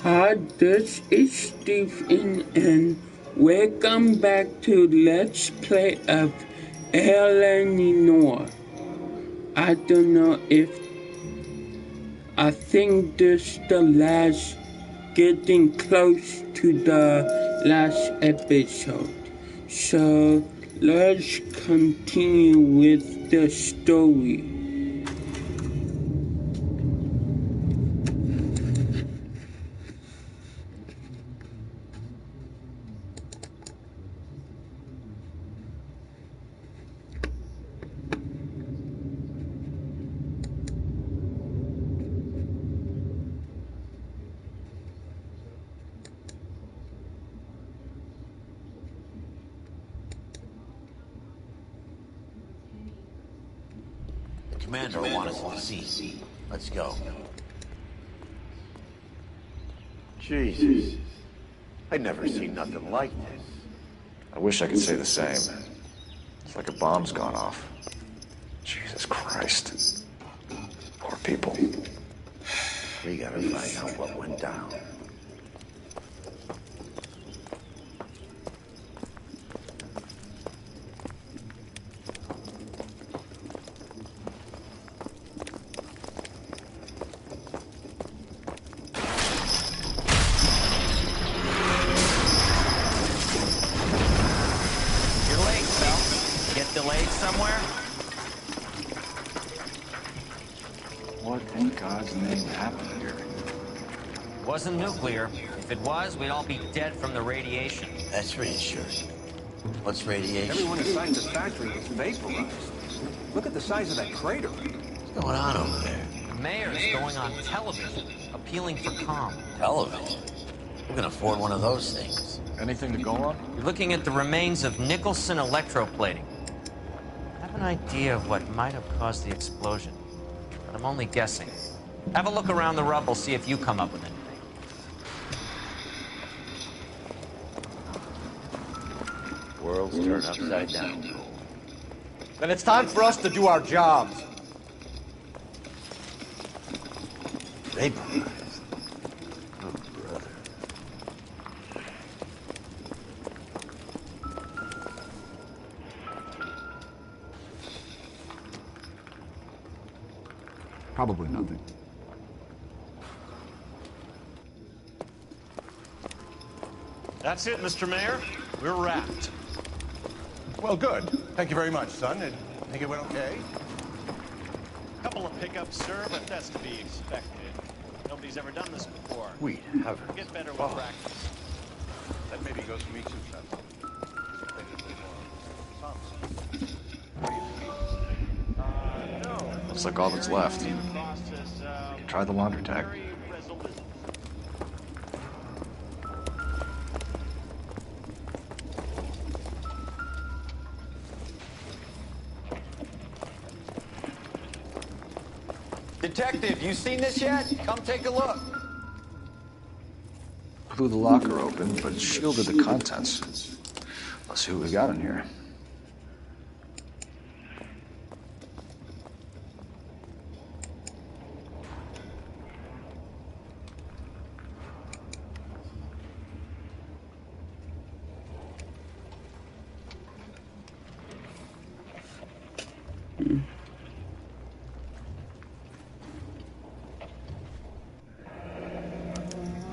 Hi, this is Stephen and welcome back to Let's Play of Noire. I don't know if I think this the last, getting close to the last episode. So let's continue with the story. Commander will want us to see. Let's go. Jesus. I'd never seen nothing like this. I wish I could say the same. It's like a bomb's gone off. Jesus Christ. Poor people. We gotta find out what went down. Delayed somewhere? What in God's name happened here? Wasn't nuclear. If it was, we'd all be dead from the radiation. That's reassuring. What's radiation? Everyone inside the factory was vaporized. Look at the size of that crater. What's going on over there? The mayor is going on television, appealing for calm. Television? Who can afford one of those things? Anything to go on? You're looking at the remains of Nicholson electroplating. I have an idea of what might have caused the explosion, but I'm only guessing. Have a look around the rubble, see if you come up with anything. World's turned upside down. Then it's time for us to do our jobs. Vaporized. Oh, brother. Probably nothing. That's it, Mr. Mayor. We're wrapped. Well, good. Thank you very much, son. I think it went okay. Couple of pickups, sir, but that's to be expected. Nobody's ever done this before. We haven't. Get better with practice. That maybe goes for me too, son. No. Looks like all that's left. Process, Try the laundry tag. very resolute. Detective, you seen this yet? Come take a look. Blew the locker open, but shielded the contents. Let's see what we got in here.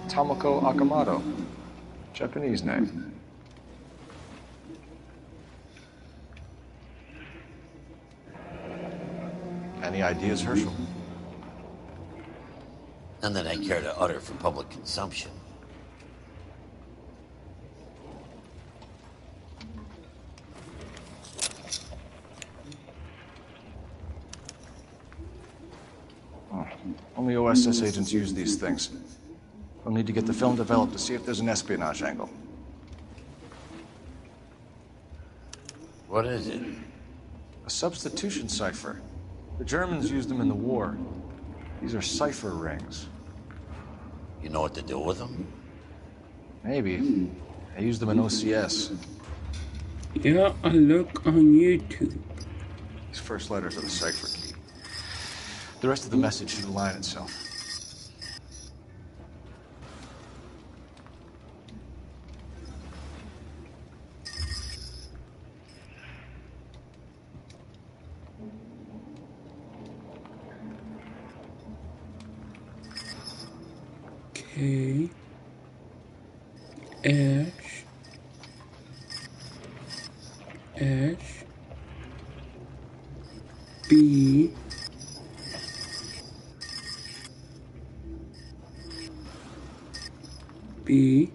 Tomoko Akamoto. Japanese name. Any ideas, Herschel? None that I care to utter for public consumption. Oh, only OSS agents use these things. We'll need to get the film developed to see if there's an espionage angle. What is it? A substitution cipher. The Germans used them in the war. These are cipher rings. You know what to do with them? Maybe. I used them in OCS. Yeah, I look on YouTube. These first letters are the cipher key. The rest of the message should align itself. K S S B B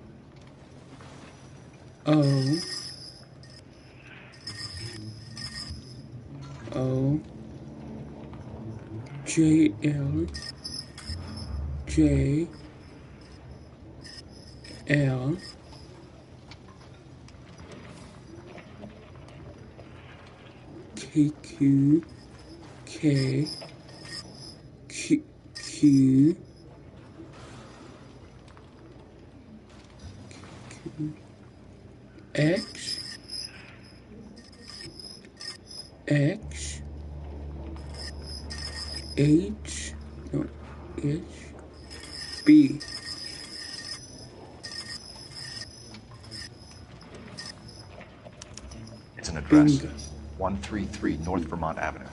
O O J L J L K Q K Q Q X X H no H B. It's an address. Bingo. 133 North Vermont Avenue.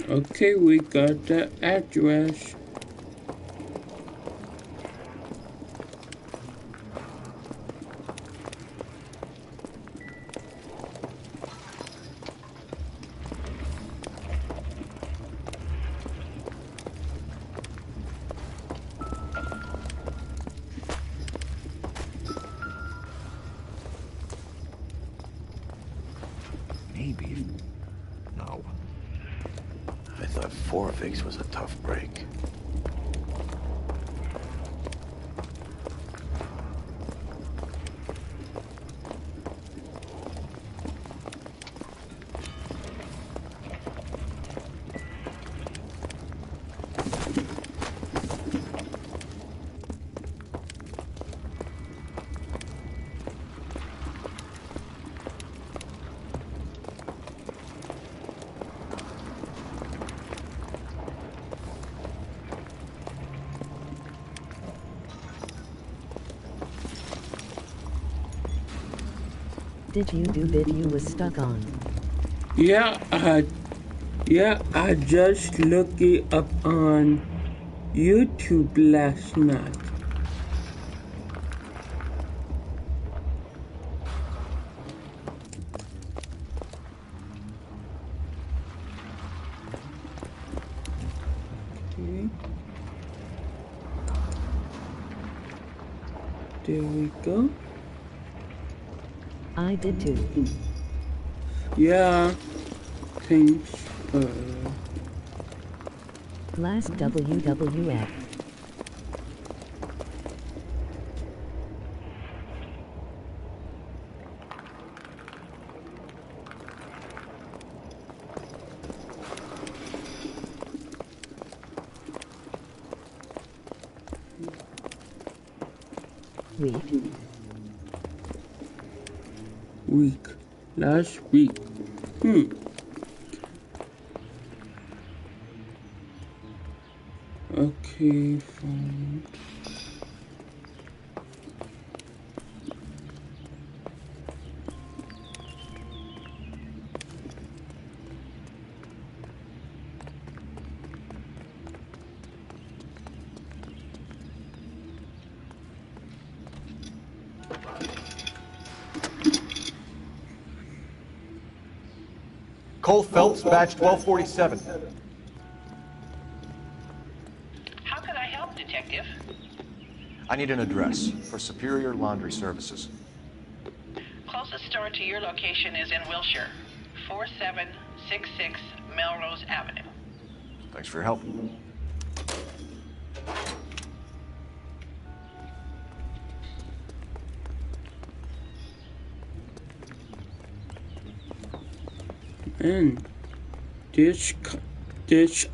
Okay, we got the address. Maybe. No. I thought 4 Figs was a tough break. Did you do bit you was stuck on? Yeah, I just looked it up on YouTube last night. Okay. There we go. I did too. Yeah, thanks. Last WWF. Week. Last week. Okay, fine. Cole Phelps, batch 1247. How can I help, Detective? I need an address for Superior Laundry Services. Closest store to your location is in Wilshire, 4766 Melrose Avenue. Thanks for your help. And this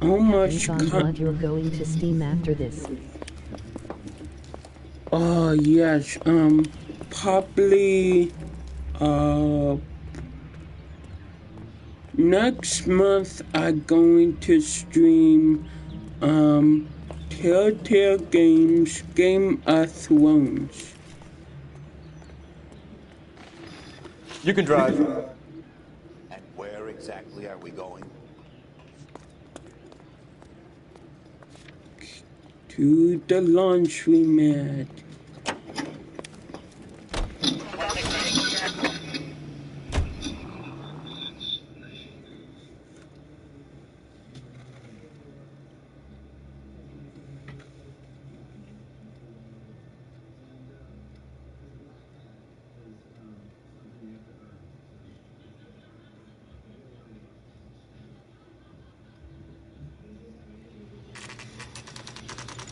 almost I'm glad you're going to Steam after this. Oh yes, probably next month I'm going to stream Telltale Games Game of Thrones. You can drive. And where exactly are we going? To the laundromat.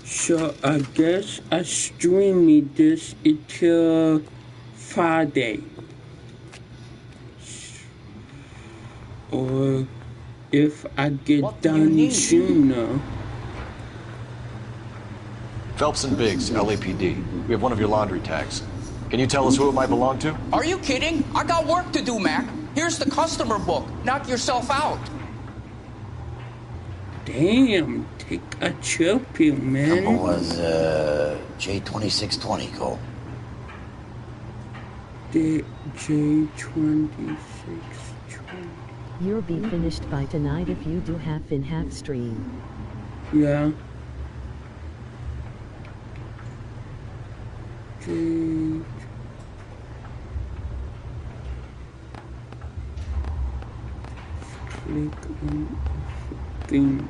So I guess I stream this until Friday. Or if I get done sooner. Phelps and Biggs, LAPD. We have one of your laundry tags. Can you tell us who it might belong to? Are you kidding? I got work to do, Mac. Here's the customer book. Knock yourself out. Damn, take a chill pill, man. Number was J2620, Cole. The J2620. You'll be finished by tonight if you do half in half stream. Yeah. J. Click on thing.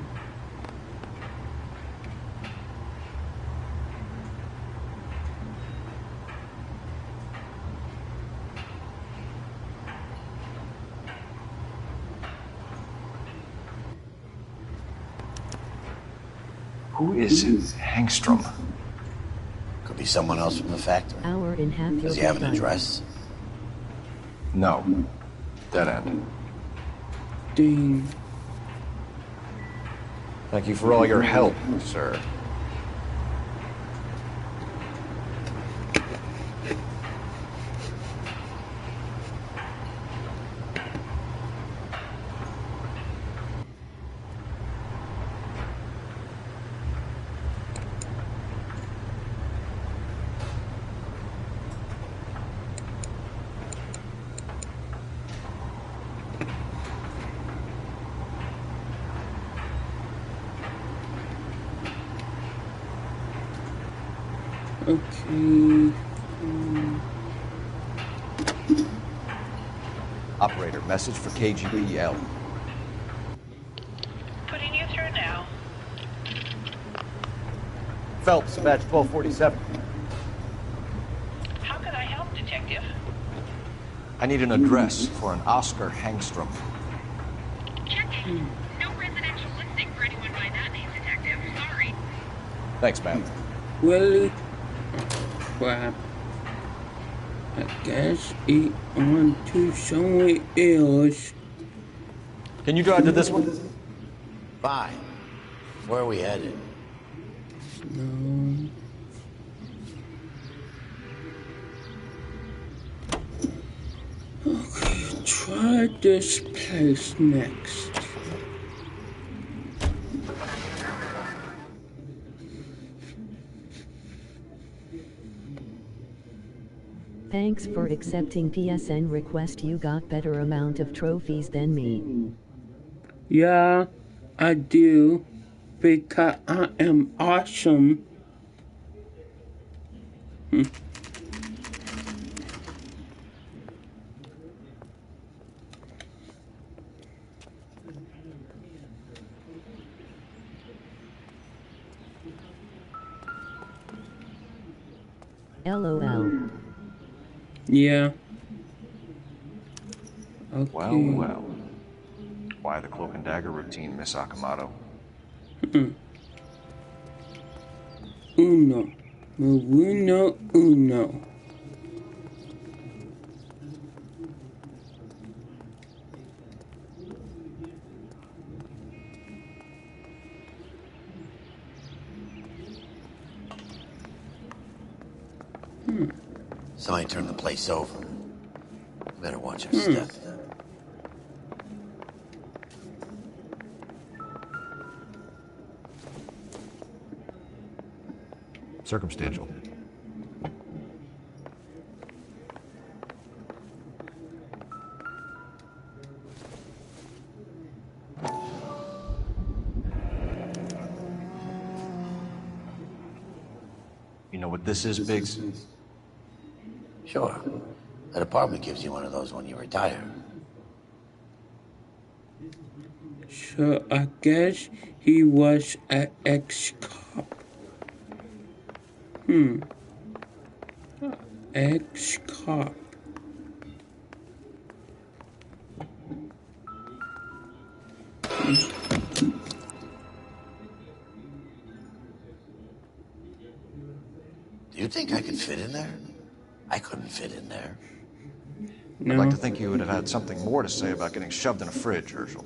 Who is Hangstrom? Could be someone else from the factory. Hour and half. Does he have an address? No. Dead end. Ding. Thank you for all your help, sir. Okay. Operator, message for KGPL. Putting you through now. Phelps, badge 1247. How can I help, Detective? I need an address for an Oscar Hangstrom. Checking. No residential listing for anyone by that name, Detective. Sorry. Thanks, ma'am. Really? Crap. I guess it on to somewhere else. Can you drive to this one? Fine. Where are we headed? No. Okay, try this place next. Thanks for accepting PSN request. You got better amount of trophies than me. Yeah, I do. Because I am awesome. LOL. Yeah. Okay. Well, well. Why the cloak and dagger routine, Miss Akamoto? Uno. Uno, uno. Somebody turned the place over. Better watch our step. Circumstantial. know what this is, Biggs? Sure. The department gives you one of those when you retire. So I guess he was an ex-cop. Ex-cop. Do you think I could fit in there? I couldn't fit in there. No. I'd like to think you would have had something more to say about getting shoved in a fridge, Herschel.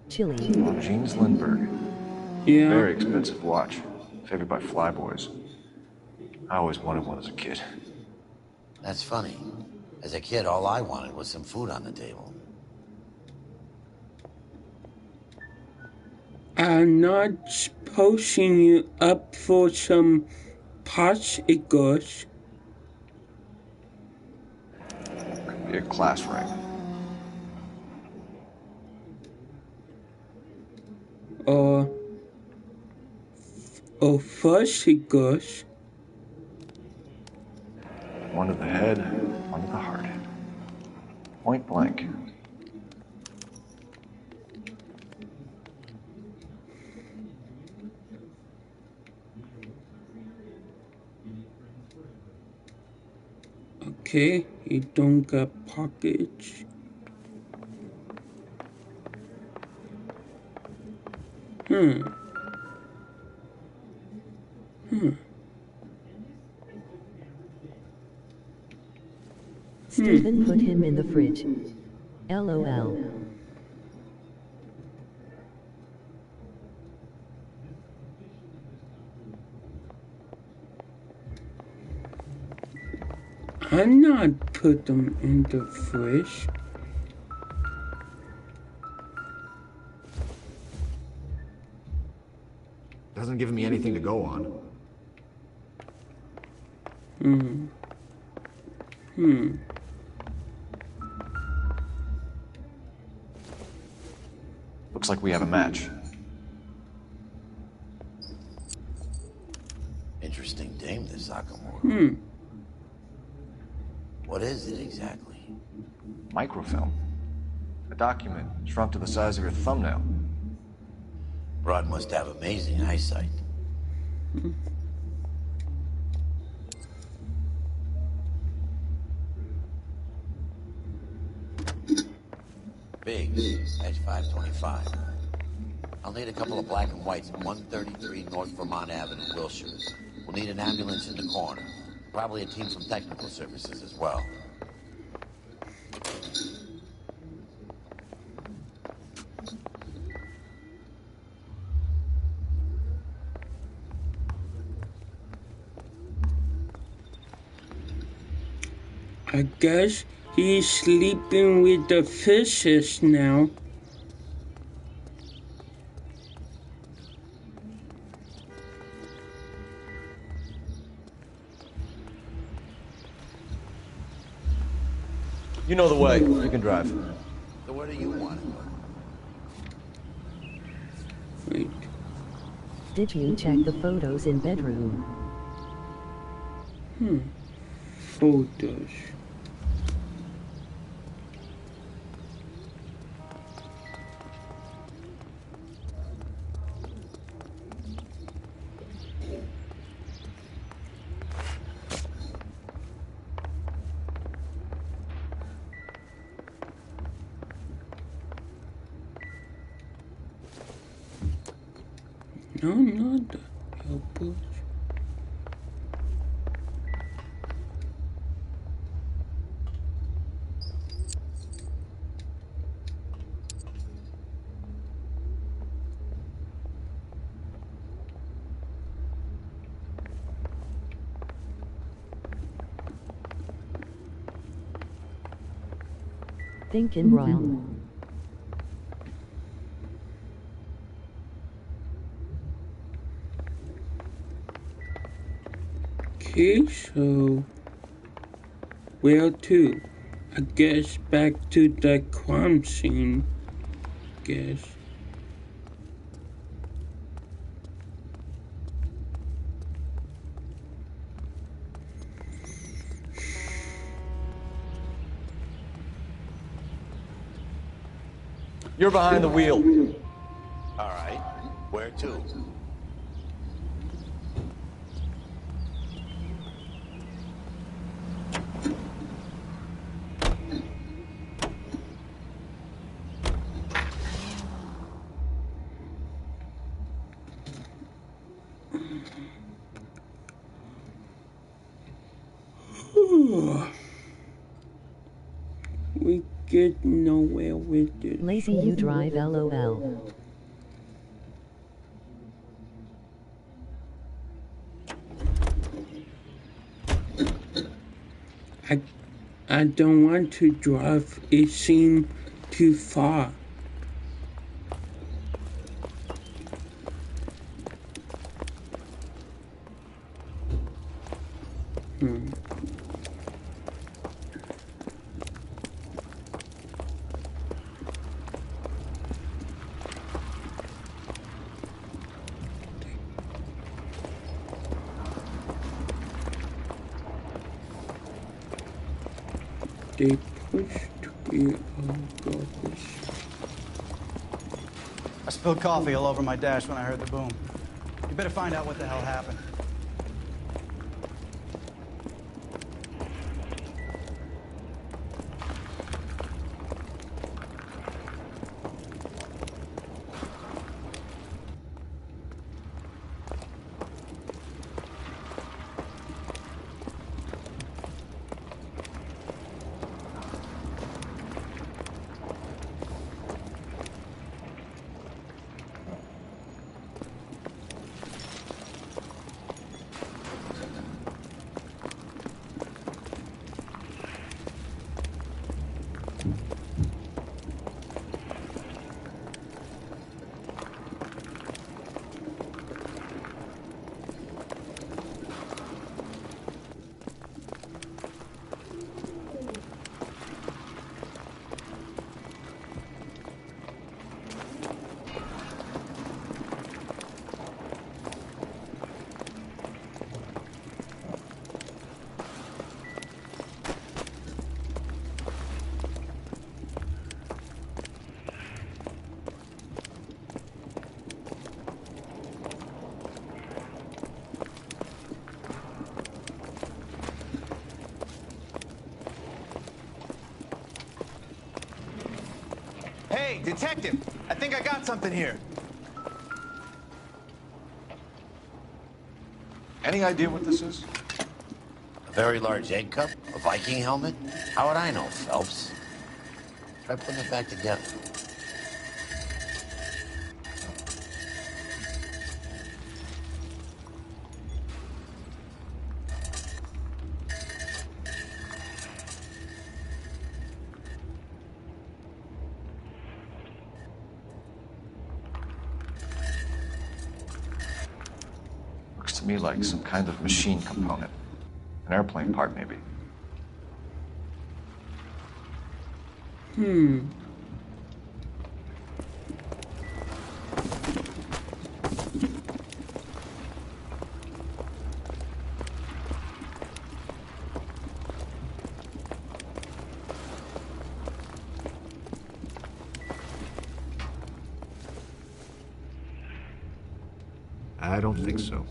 Chili. Jeans Lindbergh. Yeah. Very expensive watch. Favored by flyboys. I always wanted one as a kid. That's funny. As a kid, all I wanted was some food on the table. I'm not posting you up for some popsicles. Could be a class ring. Or fuzzicles. One to the head, one to the heart. Point blank. Okay, you don't got pockets. Stephen put him in the fridge. LOL. I'm not put them in the fridge. Doesn't give me anything to go on. Looks like we have a match. Interesting dame, this Akamura. What is it exactly? Microfilm. A document shrunk to the size of your thumbnail. Broad must have amazing eyesight. Biggs, edge 525. I'll need a couple of black and whites at 133 North Vermont Avenue, Wilshire. We'll need an ambulance in the corner. Probably a team from technical services as well. I guess he's sleeping with the fishes now. You know the way. You can drive. So where do you want to go? Wait. Did you check the photos in bedroom? Photos. No, not the elbows. Thinking royal. Okay, so Where to? I guess back to the crime scene. Guess. You're behind the wheel. All right. Where to? We get nowhere with it. Lazy you drive LOL. I don't want to drive. It seems too far. They pushed me on garbage. I spilled coffee all over my dash when I heard the boom. You better find out what the hell happened. Hey, detective! I think I got something here. Any idea what this is? A very large egg cup? A Viking helmet? How would I know, Phelps? Try putting it back together. Looks to me like some kind of machine component. An airplane part, maybe. I don't think so.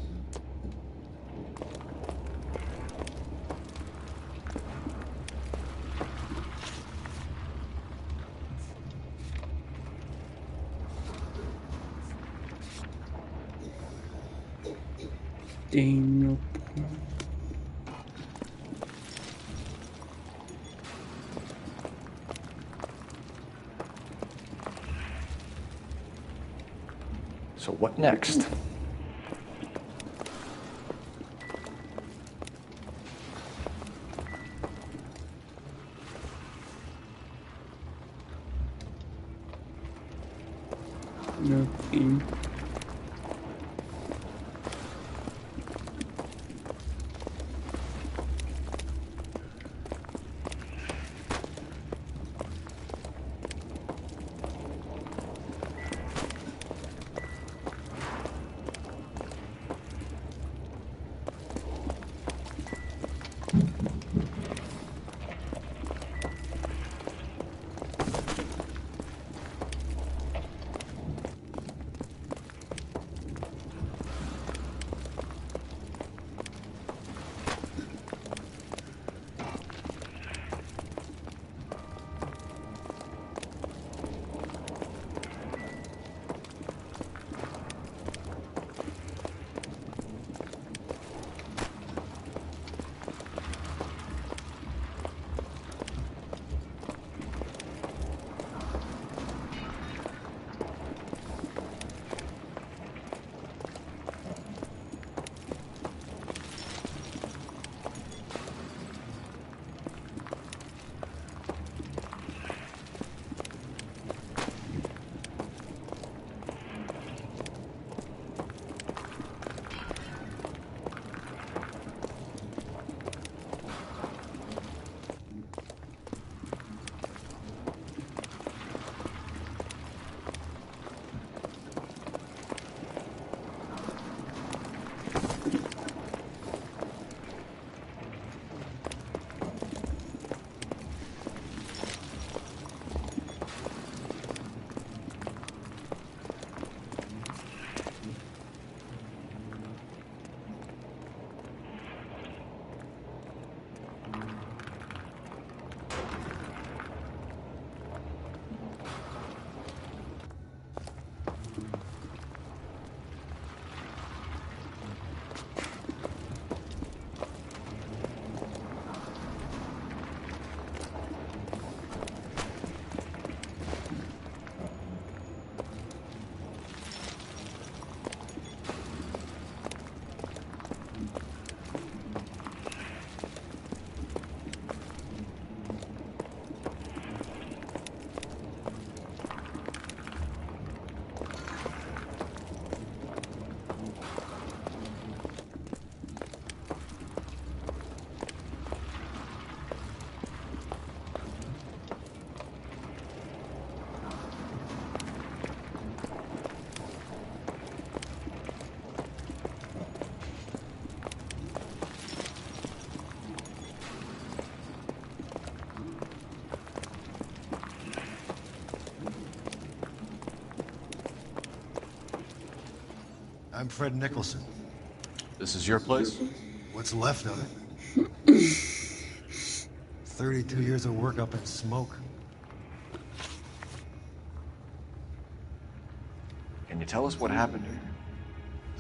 Dang. So what next? Nothing. I'm Fred Nicholson. This is your place? What's left of it. 32 years of work up in smoke. Can you tell us what happened here?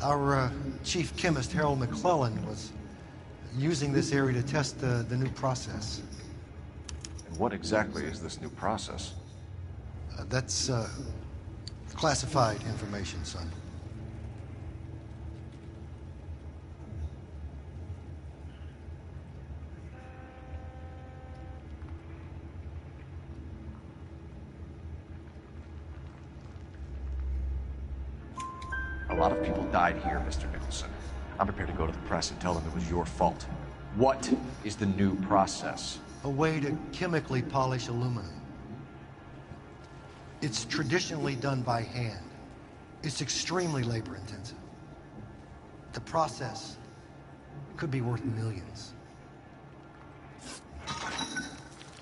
Our chief chemist, Harold McClellan, was using this area to test the new process. And what exactly is this new process? That's classified information, son. A lot of people died here, Mr. Nicholson. I'm prepared to go to the press and tell them it was your fault. What is the new process? A way to chemically polish aluminum. It's traditionally done by hand. It's extremely labor-intensive. The process could be worth millions.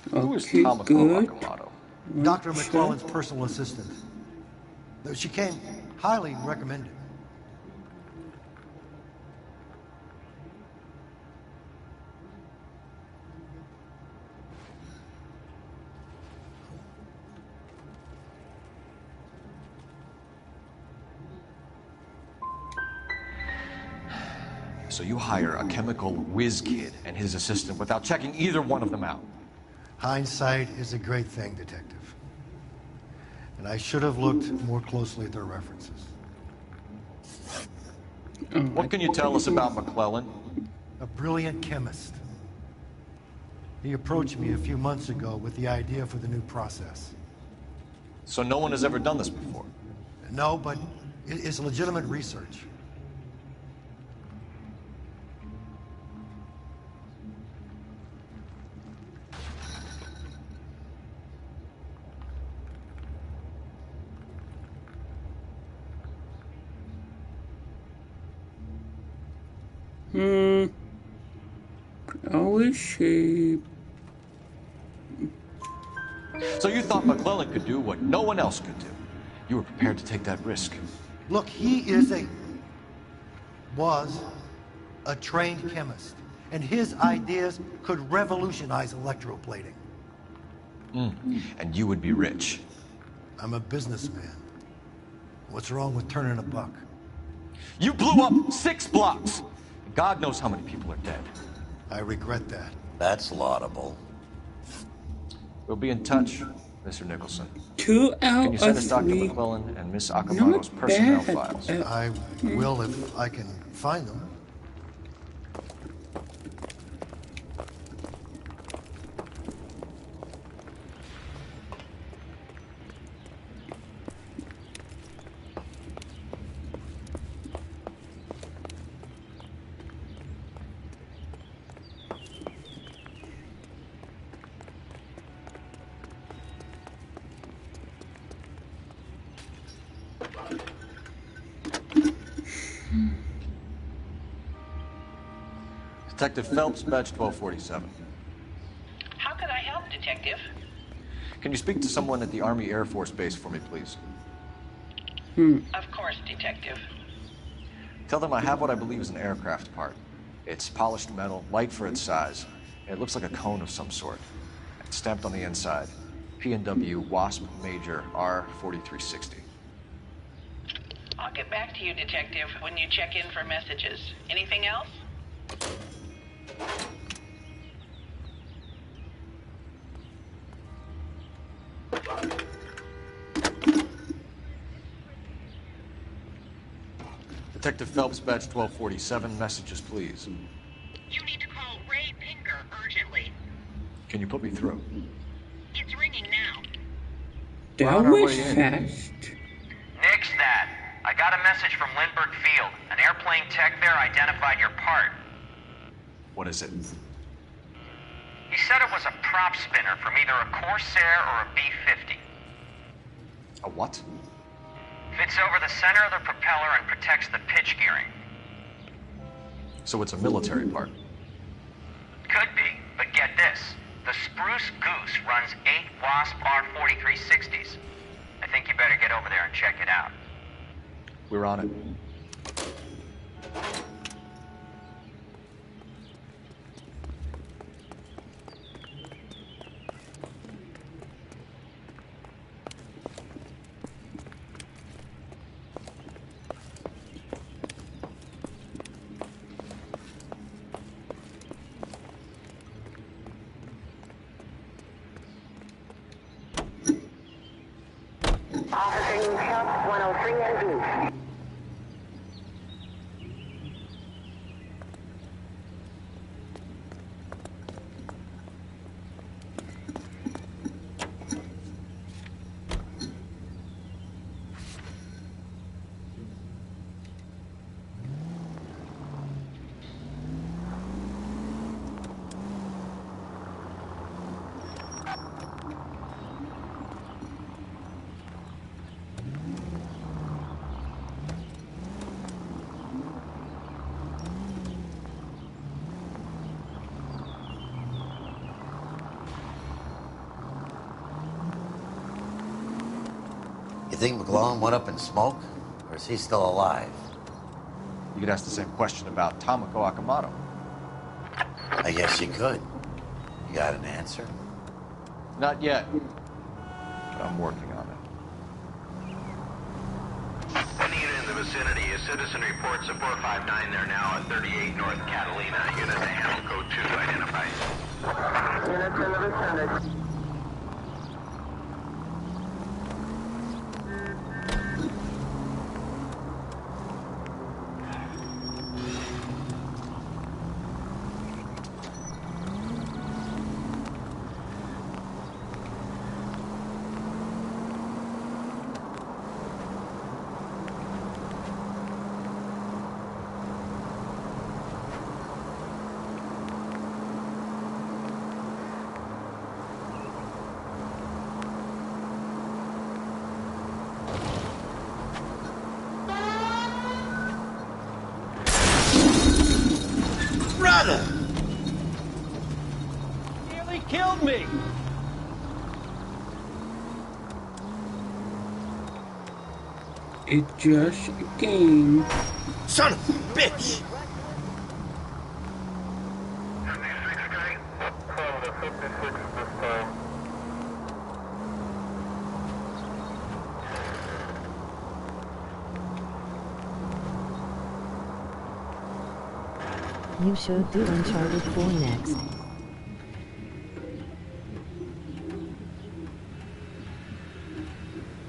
Who is Tamako Akamoto? Dr. McClellan's personal assistant. She came highly recommended. So you hire a chemical whiz kid and his assistant without checking either one of them out? Hindsight is a great thing, Detective. And I should have looked more closely at their references. What can you tell us about McClellan? A brilliant chemist. He approached me a few months ago with the idea for the new process. So no one has ever done this before? No, but it's legitimate research. Always she. So you thought McClellan could do what no one else could do? You were prepared to take that risk? Look, he was a trained chemist, and his ideas could revolutionize electroplating. And you would be rich? I'm a businessman. What's wrong with turning a buck? You blew up 6 blocks! God knows how many people are dead. I regret that. That's laudable. We'll be in touch, Mr. Nicholson. 2 out Can you send us of Dr. 3. McClellan and Miss Akamoto's personnel files? I will if I can find them. Detective Phelps, badge 1247. How could I help, Detective? Can you speak to someone at the Army Air Force Base for me, please? Of course, Detective. Tell them I have what I believe is an aircraft part. It's polished metal, light for its size. It looks like a cone of some sort. It's stamped on the inside. P&W Wasp Major R4360. I'll get back to you, Detective, when you check in for messages. Anything else? Detective Phelps, badge 1247. Messages, please. You need to call Ray Pinker urgently. Can you put me through? It's ringing now. That was fast. Nix that. I got a message from Lindbergh Field. An airplane tech there identified your part. What is it? He said it was a prop spinner from either a Corsair or a B-50. A what? Fits over the center of the propeller and protects the pitch gearing. So it's a military part? Could be, but get this. The Spruce Goose runs 8 Wasp R4360s. I think you better get over there and check it out. We're on it. needs help. 103 in view. You think McClellan went up in smoke? Or is he still alive? You could ask the same question about Tomoko Akamoto. I guess you could. You got an answer? Not yet. But I'm working on it. Any unit in the vicinity, a citizen reports a 459 there now at 38 North Catalina. Unit to handle code 2 identified. Units in the vicinity. Brother! Nearly killed me! It's just a game. Son of a bitch! You should do Uncharted 4 next.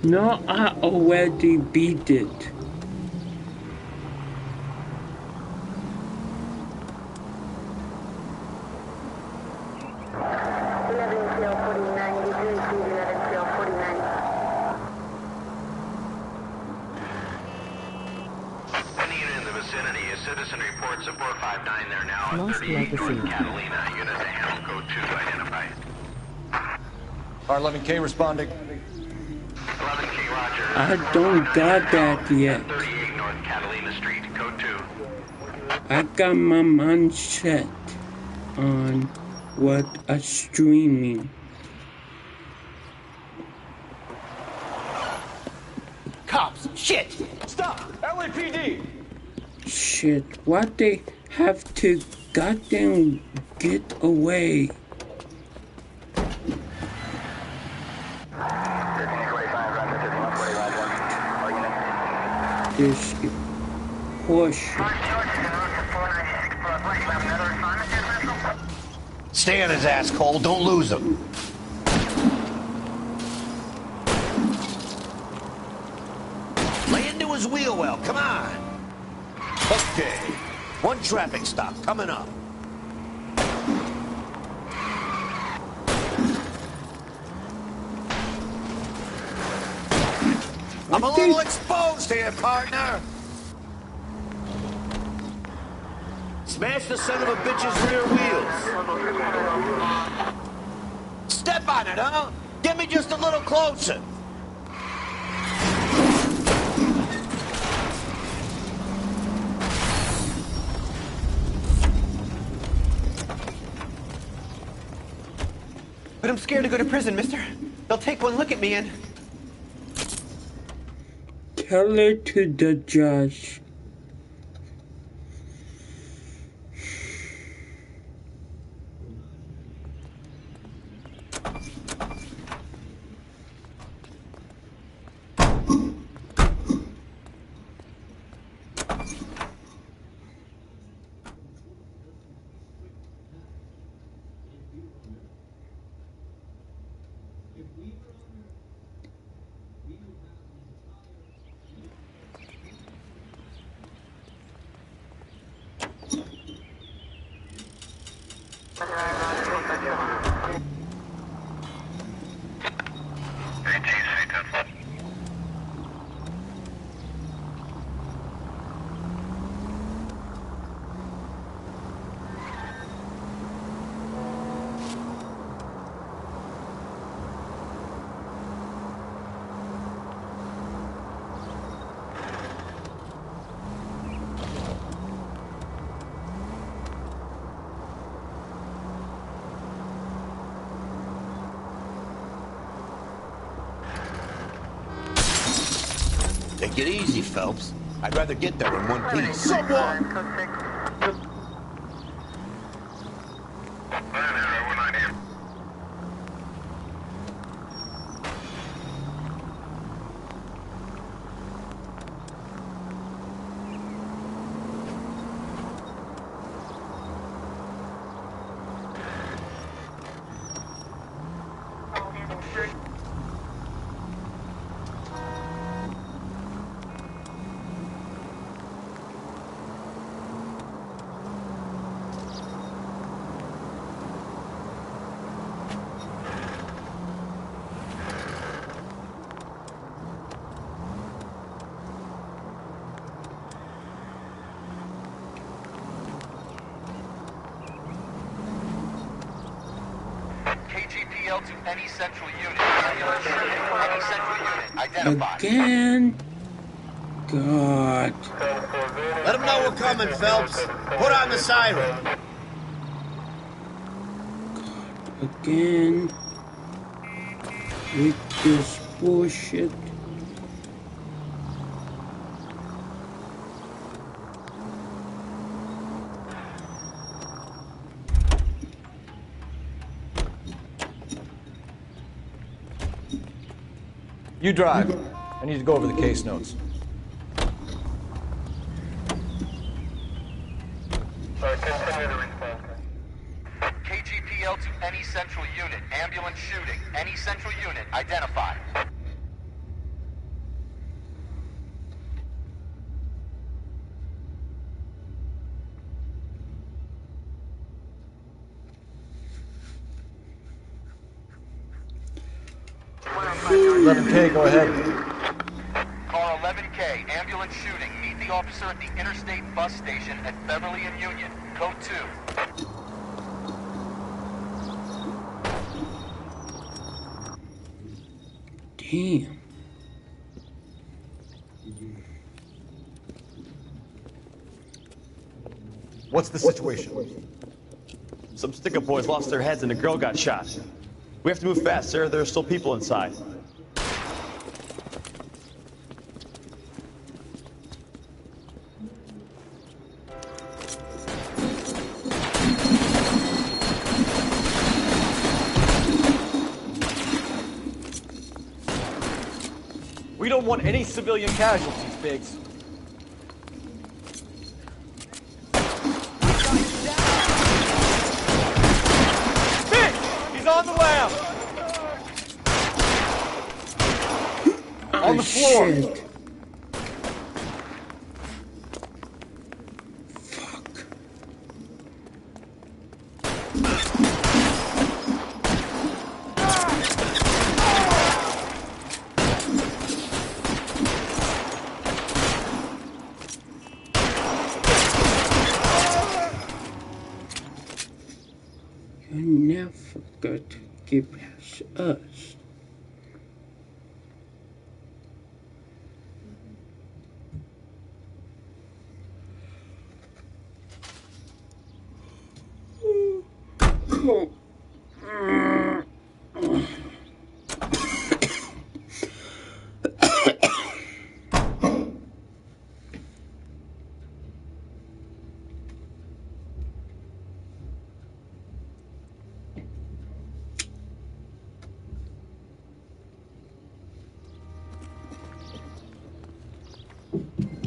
No, I already beat it. Citizen reports a 459 there now at Lost 38 North Legacy. Catalina. Unit to handle code 2 identified. R11K responding. 11K Roger. I don't got that yet. 38 North Catalina Street, code 2. I got my mind set on what I'm streaming. Cops! Shit! Stop! LAPD! Shit, why they have to goddamn get away? This horseshit. Stay on his ass, Cole. Don't lose him. Lay into his wheel well. Come on. Okay. One traffic stop coming up. I'm a little exposed here, partner. Smash the son of a bitch's rear wheels. Step on it, huh? Get me just a little closer. But I'm scared to go to prison, mister. They'll take one look at me and... Tell it to the judge. Take it easy, Phelps. I'd rather get there in one piece. Someone! KGPL to any central unit. Any central unit. Identified. Again? God. Let them know we're coming, Phelps. Put on the siren. Again. With this bullshit. You drive. I need to go over the case notes. KGPL to any central unit. Ambulance shooting. Any central unit. Identified. $11K, go ahead. Car 11K. Ambulance shooting. Meet the officer at the Interstate bus station at Beverly and Union. Code 2. Damn. What's the situation? Some stick-up boys lost their heads and a girl got shot. We have to move fast, sir. There are still people inside. We don't want any civilian casualties, Biggs. He's on the lab! On the floor! Shit. You never got to give us.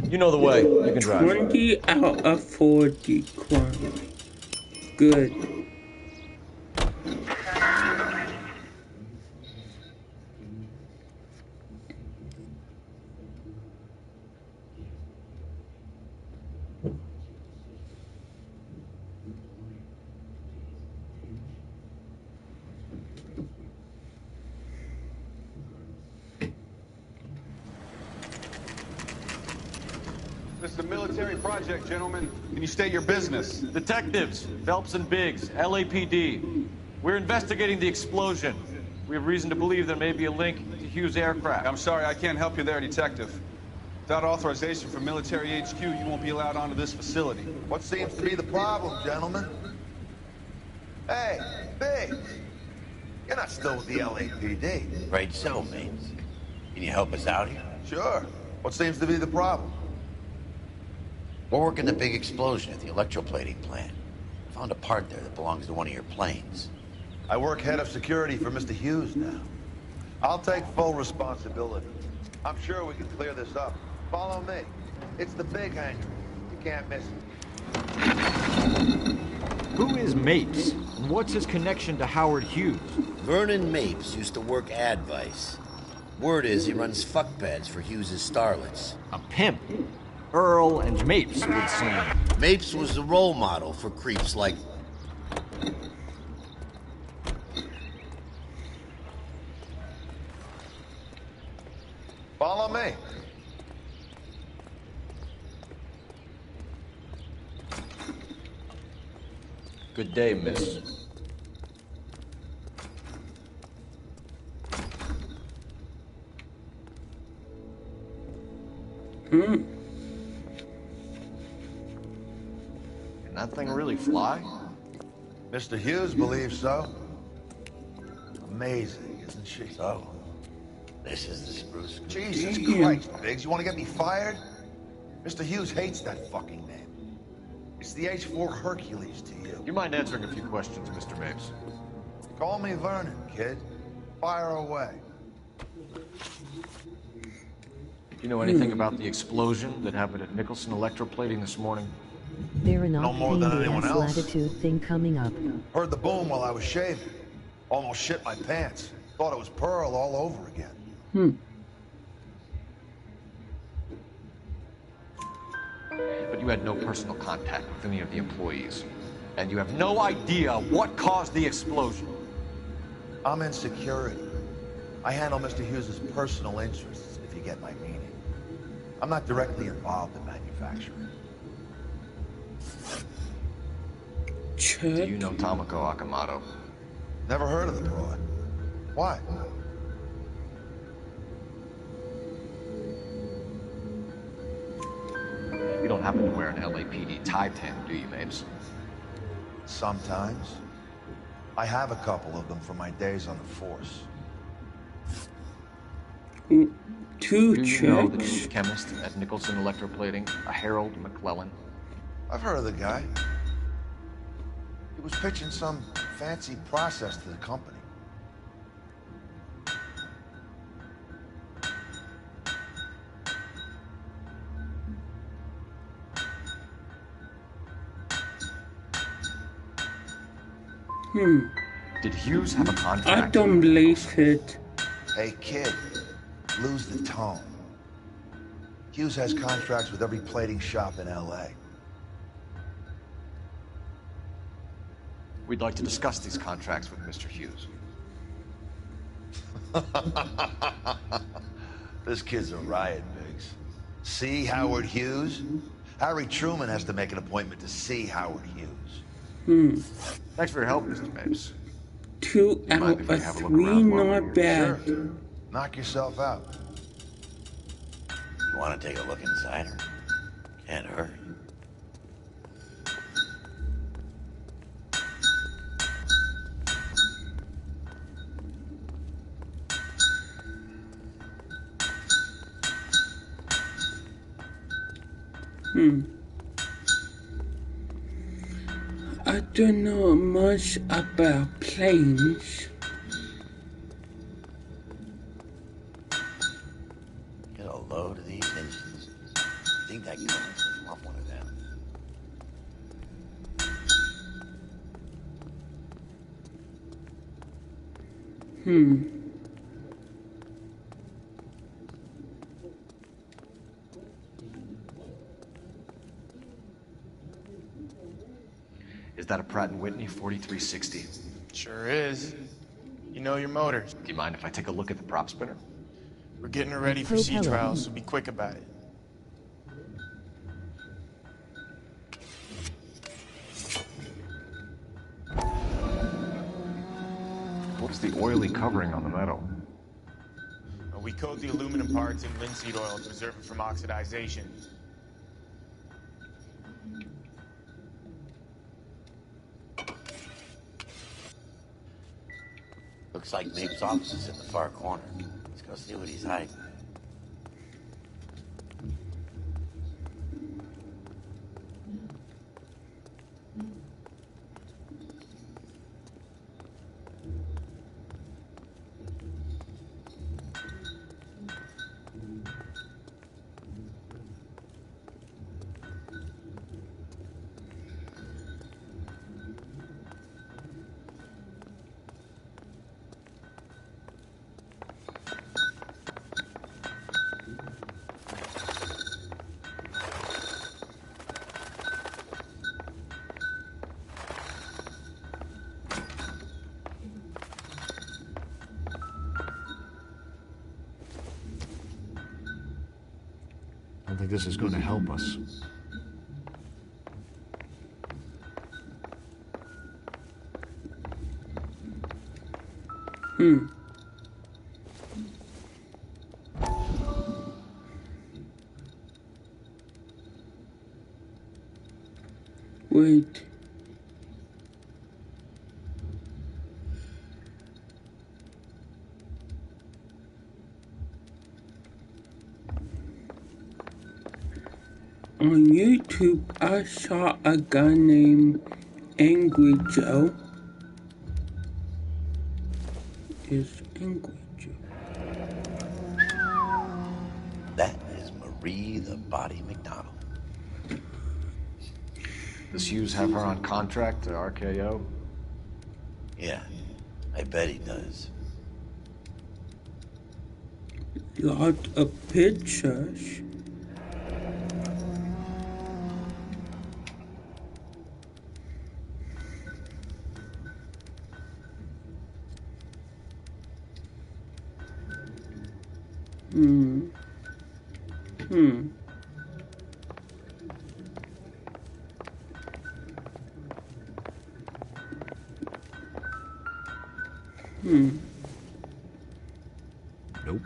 You know the way. You can drive. 20 out of 40 crime. Good. This is a military project, gentlemen. Can you state your business? Detectives, Phelps and Biggs, LAPD. We're investigating the explosion. We have reason to believe there may be a link to Hughes' aircraft. I'm sorry, I can't help you there, Detective. Without authorization from military HQ, you won't be allowed onto this facility. What seems to be the problem, gentlemen? Hey, Biggs. You're not still with the LAPD. Afraid so, Mates. Can you help us out here? Sure. What seems to be the problem? We're working the big explosion at the electroplating plant. Found a part there that belongs to one of your planes. I work head of security for Mr. Hughes now. I'll take full responsibility. I'm sure we can clear this up. Follow me. It's the big hangar. You can't miss it. Who is Mapes? And what's his connection to Howard Hughes? Vernon Mapes used to work Advice. Word is he runs fuck beds for Hughes' starlets. A pimp. Earl and Mapes would seem. Mapes was the role model for creeps like... Follow me. Good day, miss. Can that thing really fly? Mr. Hughes believes so. Amazing, isn't she? So, this is the spruce. Jesus Christ, Biggs, you want to get me fired? Mr. Hughes hates that fucking name. It's the H-4 Hercules to you. You mind answering a few questions, Mr. Mapes? Call me Vernon, kid. Fire away. You know anything about the explosion that happened at Nicholson Electroplating this morning? They're an No more than anyone else. latitude thing coming up. Heard the boom while I was shaving. Almost shit my pants. Thought it was Pearl all over again. But you had no personal contact with any of the employees. And you have no idea what caused the explosion. I'm in security. I handle Mr. Hughes' personal interests, if you get my meaning. I'm not directly involved in manufacturing. Do you know Tomoko Akamoto? Never heard of the broad. Why? You don't happen to wear an LAPD tie pin, do you, Mapes? Sometimes. I have a couple of them from my days on the force. Two Do you know the checks. chief chemist at Nicholson Electroplating, a Harold McClellan? I've heard of the guy. He was pitching some fancy process to the company. Did Hughes have a I contract? don't believe it. Hey, kid, lose the tone. Hughes has contracts with every plating shop in L.A. We'd like to discuss these contracts with Mr. Hughes. This kid's a riot, Biggs. See Howard Hughes? Harry Truman has to make an appointment to see Howard Hughes. Thanks for your help, Mr. Mapes. 2 Mind out if I of have a look 3, around while not we're bad. Sure. Knock yourself out. You want to take a look inside her? Can't hurt. I don't know much about planes. Get a load of these engines. I think that comes from one of them. Is that a Pratt & Whitney 4360? Sure is. You know your motors. Do you mind if I take a look at the prop spinner? We're getting her ready for sea Propeller. trials, so be quick about it. What's the oily covering on the metal? We coat the aluminum parts in linseed oil to preserve it from oxidization. Looks like Mapes' office is in the far corner. Let's go see what he's hiding. don't think this is going to help us. Wait. On YouTube, I saw a guy named Angry Joe. Is Angry Joe? That is Marie the Body McDonald. Does Hughes have her on contract to RKO? Yeah, I bet he does. Lot of pictures. Hmm. Nope.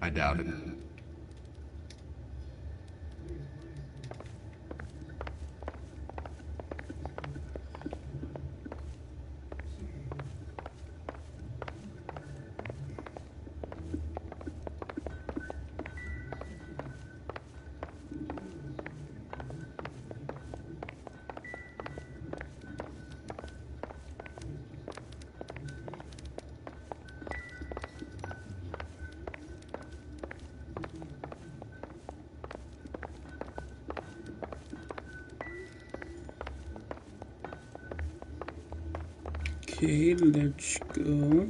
I doubt it. Okay, let's go.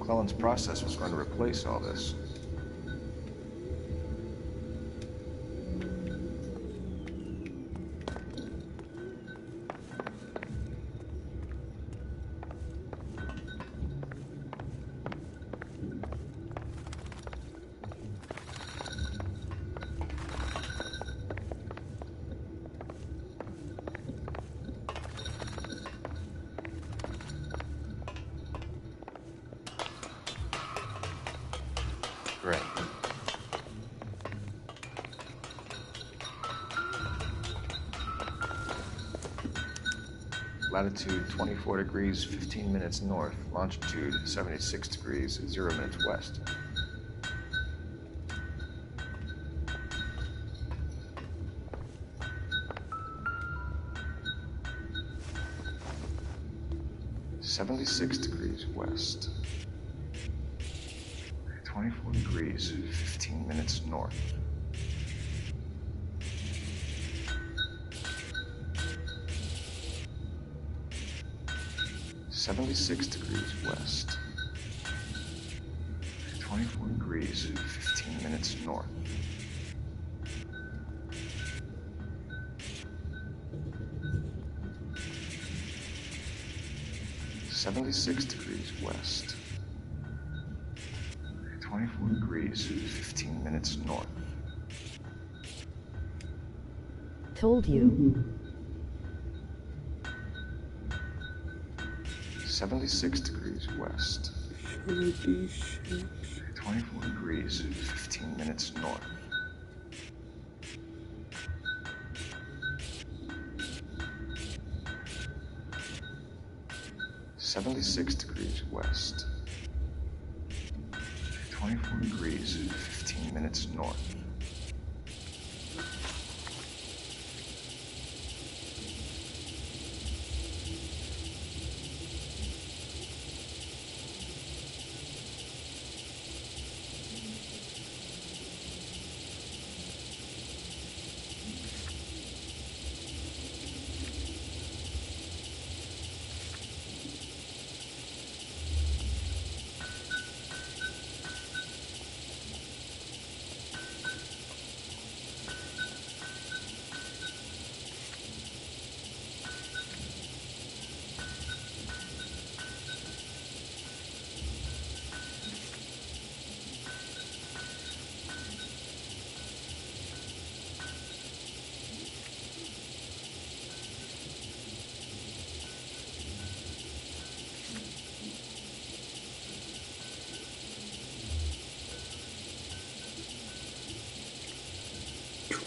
McClellan's process was going to replace all this. Great. Latitude 24 degrees, 15 minutes north. Longitude 76 degrees, 0 minutes west. (76 degrees west). 24 degrees, 15 minutes north. (76 degrees west). 24 degrees, 15 minutes north. 76 degrees west. 24 degrees, 15 minutes north. Told you. 76 degrees west. 24 degrees, 15 minutes north. 76 degrees west. 24 degrees, 15 minutes north.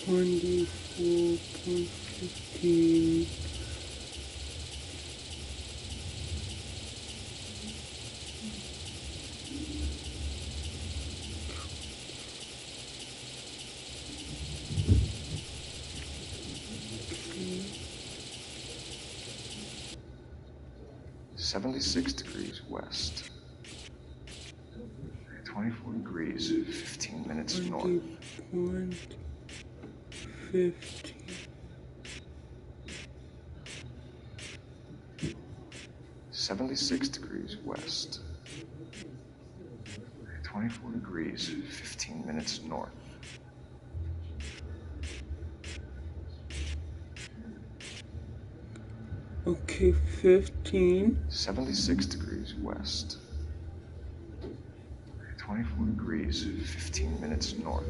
.15. (76 degrees west. 24 degrees, 15 minutes north. 15. 76 degrees west. 24 degrees, 15 minutes north. Okay, 15. 76 degrees west. 24 degrees, 15 minutes north.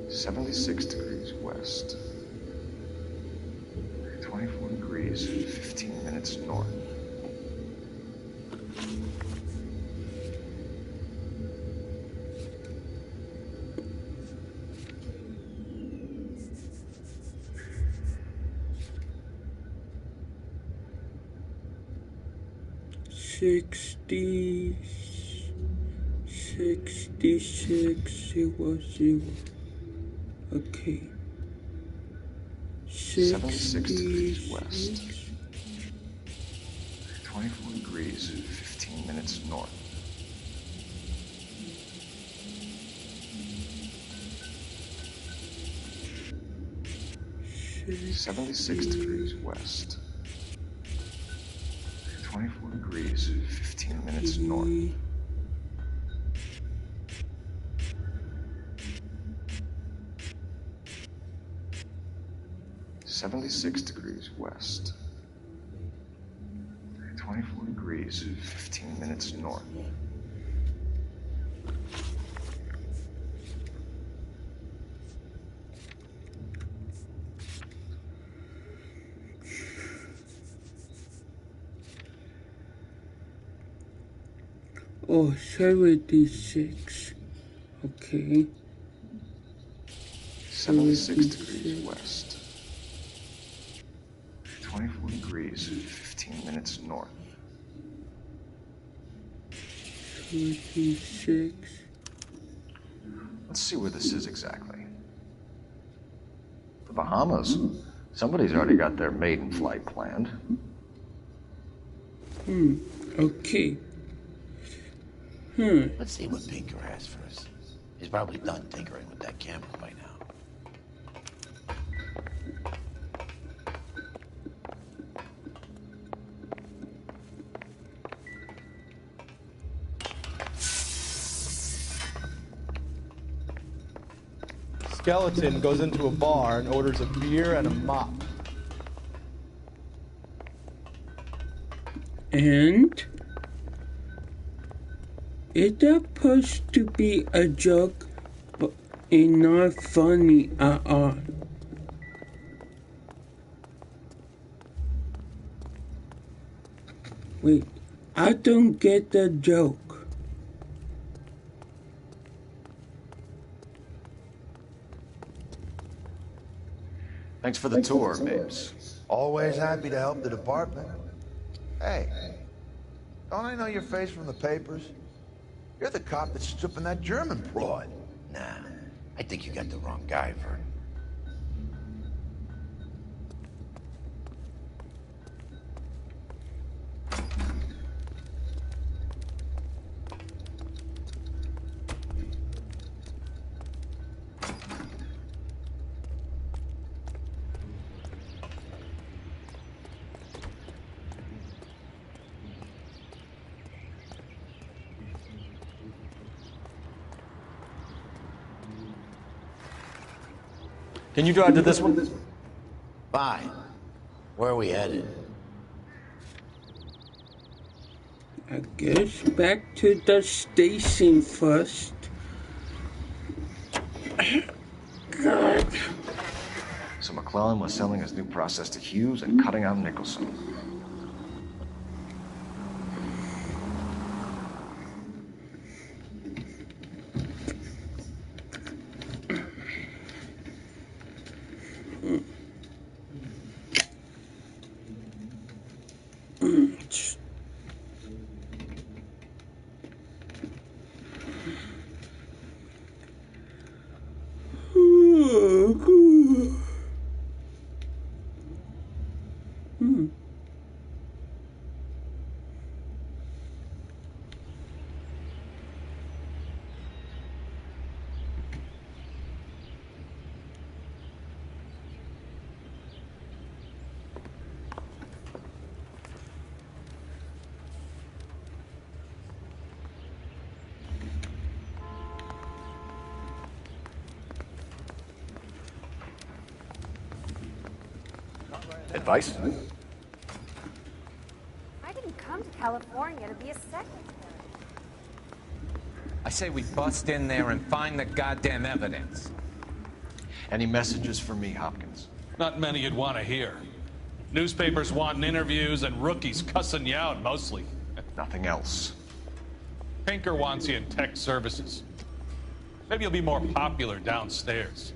76 degrees west. 24 degrees, 15 minutes north. $60, 66.00. Okay. 76 degrees west. 24 degrees, 15 minutes north. 76 76 degrees west. 24 degrees, 15 minutes north. 76 degrees west. 24 degrees, 15 minutes north. Oh, 76. Okay. 76 degrees west. 24 degrees, 15 minutes north. 76. Let's see where this is exactly. The Bahamas. Somebody's already got their maiden flight planned. Okay. Let's see what Pinker has for us. He's probably done tinkering with that camera by now. Skeleton goes into a bar and orders a beer and a mop. And it's supposed to be a joke, but it's not funny at all. Wait, I don't get the joke. Thanks for the tour, Mabes. Always happy to help the department. Hey, don't I know your face from the papers? You're the cop that's stripping that German broad. Nah, I think you got the wrong guy, Vern. Can you drive to this one? Fine. Where are we headed? I guess back to the station first. God. So McClellan was selling his new process to Hughes and cutting out Nicholson. Advice? I didn't come to California to be a secretary. I say we bust in there and find the goddamn evidence. Any messages for me, Hopkins? Not many you'd want to hear. Newspapers wanting interviews and rookies cussing you out, mostly. Nothing else. Pinker wants you in tech services. Maybe you'll be more popular downstairs.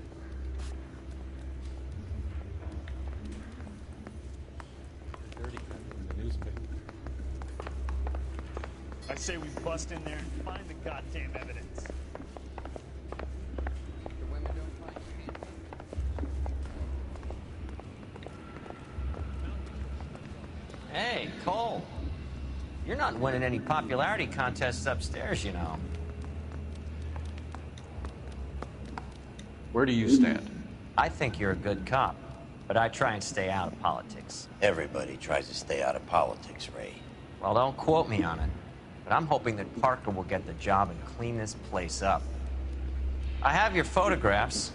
I say we bust in there and find the goddamn evidence. Hey, Cole. You're not winning any popularity contests upstairs, you know. Where do you stand? I think you're a good cop. but I try and stay out of politics. Everybody tries to stay out of politics, Ray. Well, don't quote me on it, but I'm hoping that Parker will get the job and clean this place up. I have your photographs.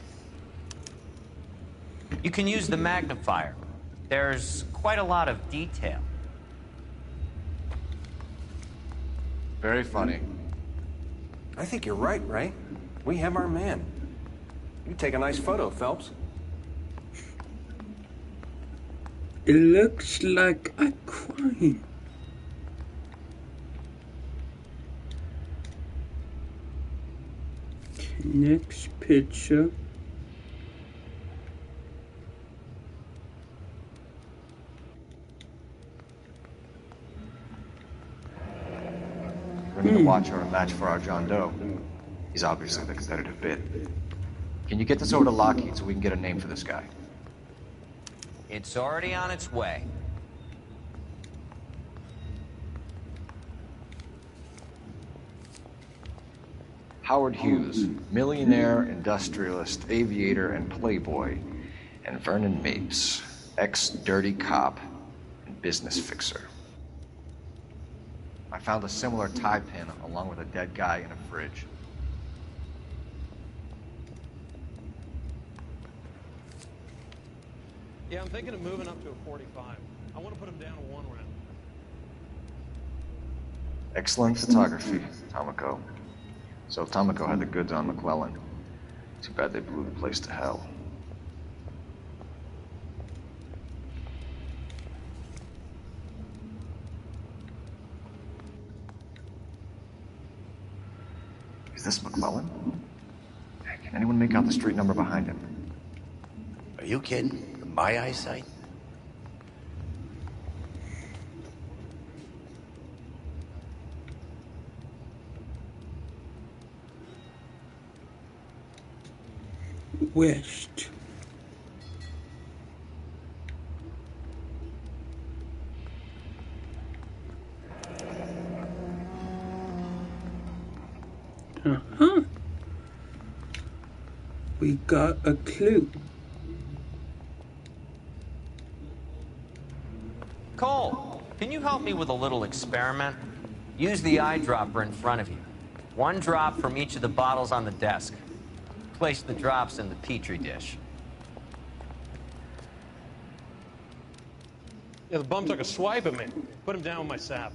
You can use the magnifier. There's quite a lot of detail. Very funny. I think you're right, Ray. We have our man. You take a nice photo, Phelps. It looks like a crime. Next picture. We need to watch our match for our John Doe. He's obviously the competitive bid. Can you get this over to Lockheed so we can get a name for this guy? It's already on its way. Howard Hughes, millionaire, industrialist, aviator, and playboy. And Vernon Mapes, ex-dirty cop and business fixer. I found a similar tie pin along with a dead guy in a fridge. Yeah, I'm thinking of moving up to a 45. I want to put him down to 1 round. Excellent photography, Tomoko. So Tomoko had the goods on McClellan. Too bad they blew the place to hell. Is this McClellan? Can anyone make out the street number behind him? Are you kidding? My eyesight? West. Uh-huh. We got a clue. Cole, can you help me with a little experiment? Use the eyedropper in front of you. 1 drop from each of the bottles on the desk. Place the drops in the petri dish. Yeah, the bum took a swipe at me. Put him down with my sap.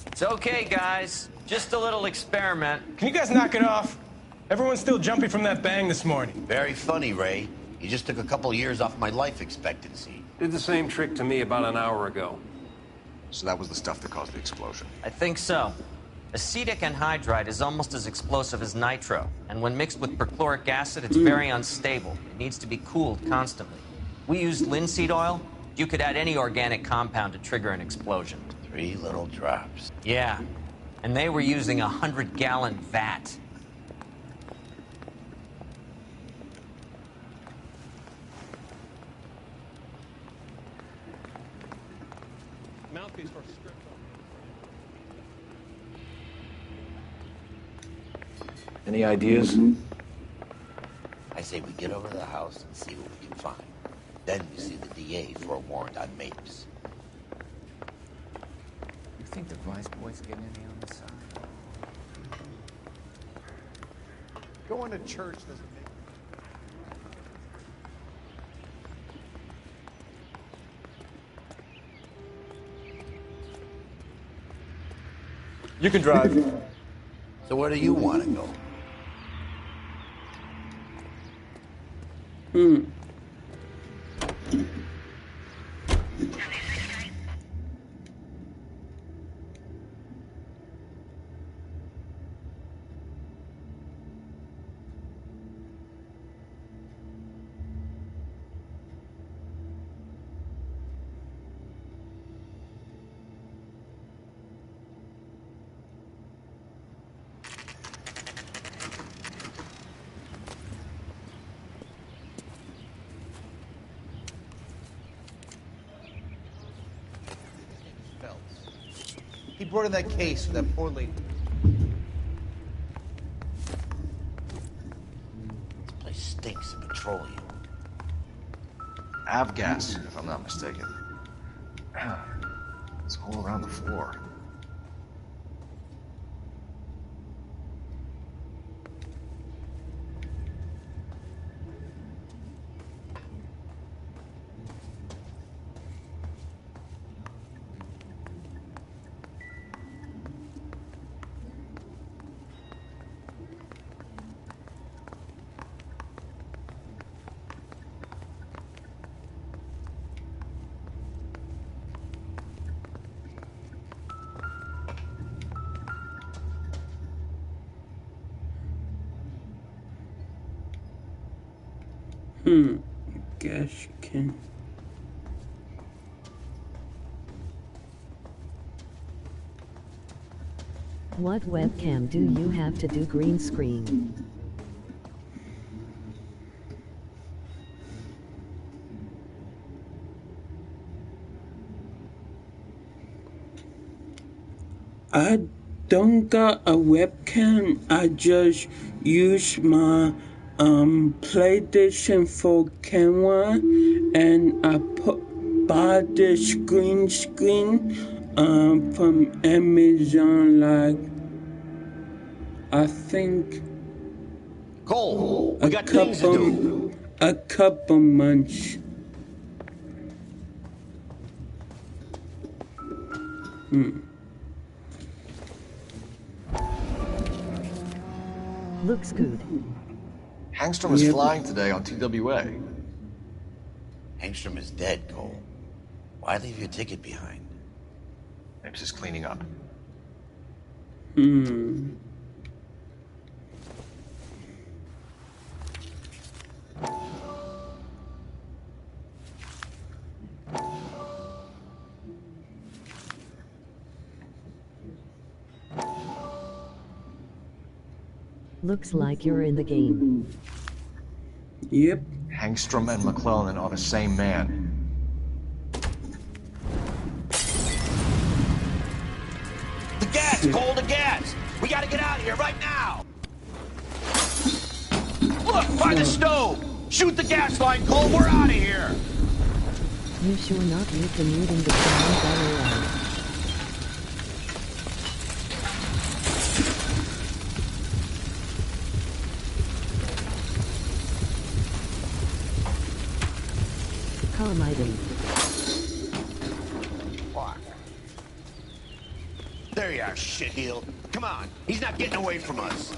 It's okay, guys. Just a little experiment. Can you guys knock it off? Everyone's still jumping from that bang this morning. Very funny, Ray. You just took a couple of years off my life expectancy. Did the same trick to me about an hour ago. So that was the stuff that caused the explosion. I think so. Acetic anhydride is almost as explosive as nitro, and when mixed with perchloric acid, it's very unstable. It needs to be cooled constantly. We used linseed oil. You could add any organic compound to trigger an explosion. 3 little drops. Yeah, and they were using a 100-gallon vat. Mouthpiece for script. Any ideas? I say we get over to the house and see what we can find. Then we see the DA for a warrant on Mapes. You think the vice boy's getting any on the side? Going to church doesn't make You can drive. So where do you want to go? He brought in that case for that poor lady. This place stinks of petroleum. Avgas, if I'm not mistaken. It's all around the floor. Guess can. What webcam do you have to do green screen? I don't got a webcam. I just use my PlayStation 4 camera, and I buy this green screen from Amazon. Like I think Cole, we got things to do. A couple months. Looks good. Hangstrom is flying today on TWA. Hangstrom is dead, Cole. Why leave your ticket behind? Maybe just cleaning up. Looks like you're in the game. Yep. Hangstrom and McClellan are the same man. The gas, Cole, the gas! We gotta get out of here right now! Look, by the stove! Shoot the gas line, Cole, we're out of here! You sure not commuting the sound LOL. Carmiden. There you are, shitheel. Come on, he's not getting away from us.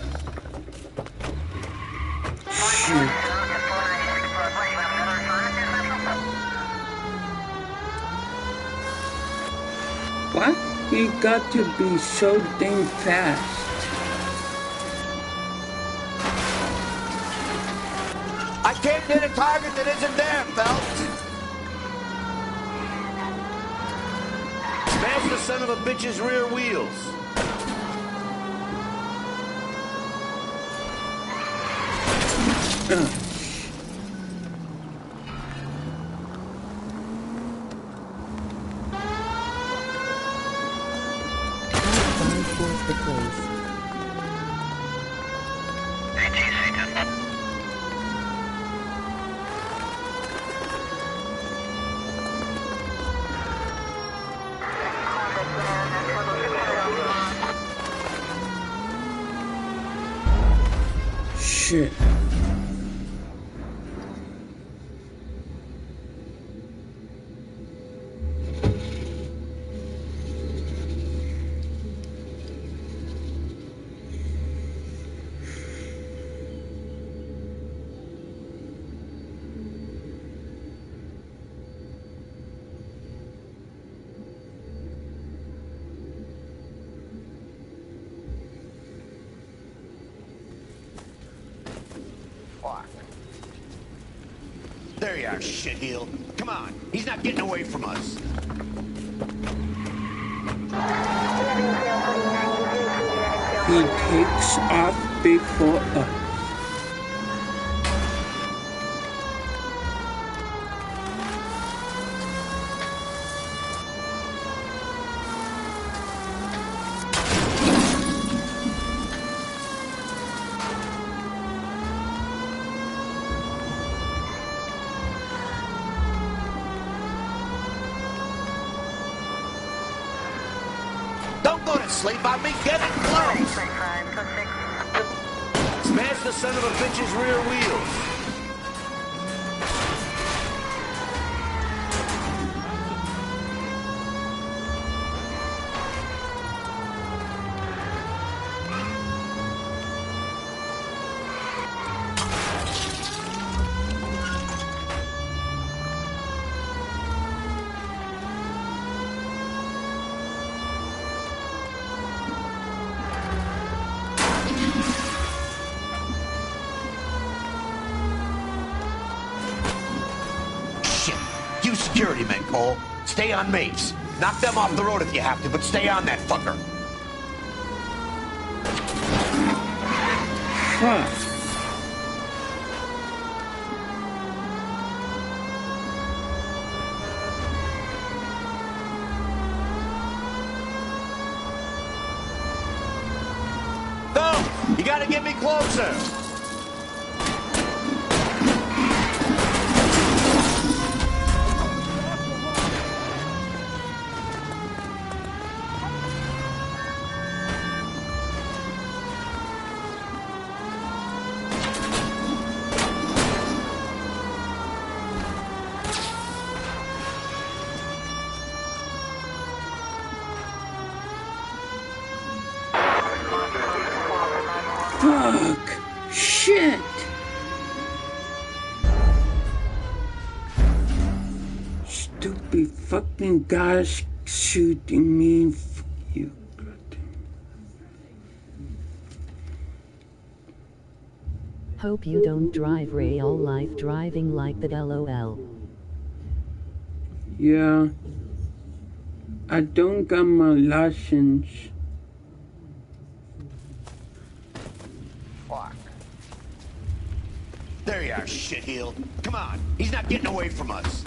What? He got to be so dang fast. I can't hit a target that isn't there, Phelps. Smash the son of a bitch's rear wheels. Towards the place. Shit. There you are, shitheel. Come on, he's not getting away from us. He takes off before us. Don't go to sleep on me. Get it close. Smash the son of a bitch's rear wheels. Security men, Cole. Stay on mates. Knock them off the road if you have to, but stay on that fucker. Fuck. No! You gotta get me closer! Fuck! Shit! Stupid fucking guys shooting me. Fuck you. Hope you don't drive real life driving like that, LOL. Yeah. I don't got my license. Fuck. There you are, shitheel. Come on, he's not getting away from us.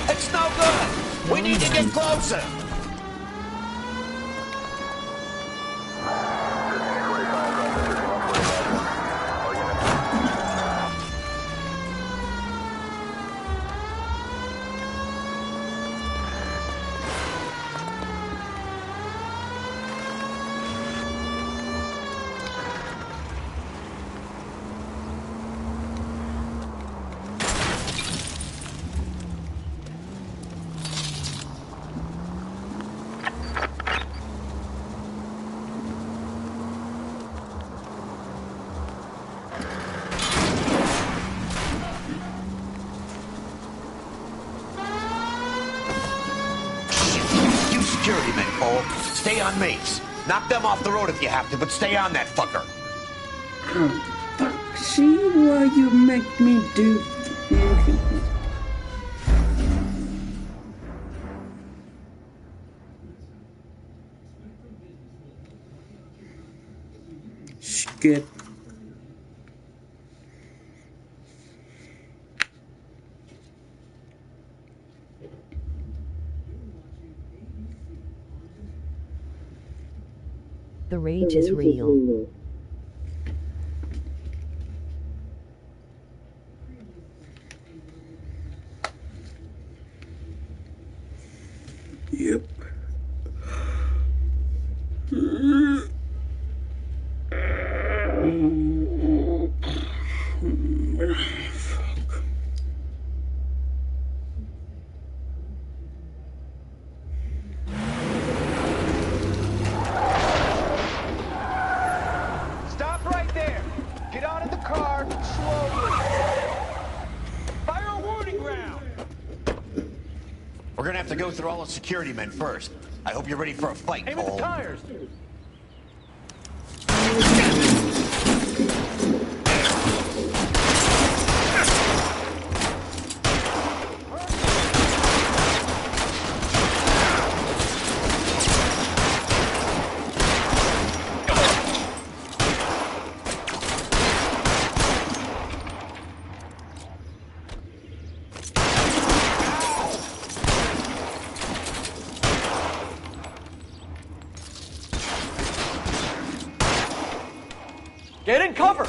It's no good. We need to get closer. Security men, Cole. Stay on mates. Knock them off the road if you have to, but stay on that fucker. Oh, fuck. See what you make me do? Skip. The rage is real. Yep. Stop right there. Get out of the car slowly. Fire a warning round. We're gonna have to go through all the security men first. I hope you're ready for a fight, Aim at Cole. the tires. Get in cover!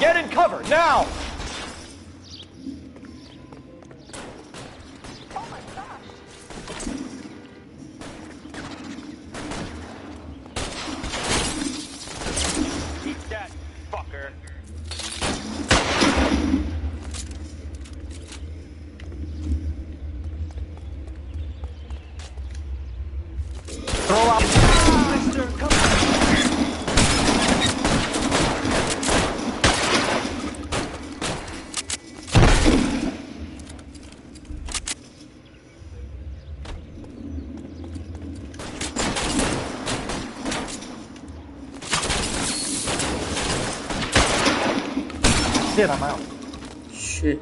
Get in cover, now! Eat that, fucker. Throw out. Mister, come on. Shit, I'm out. Shit.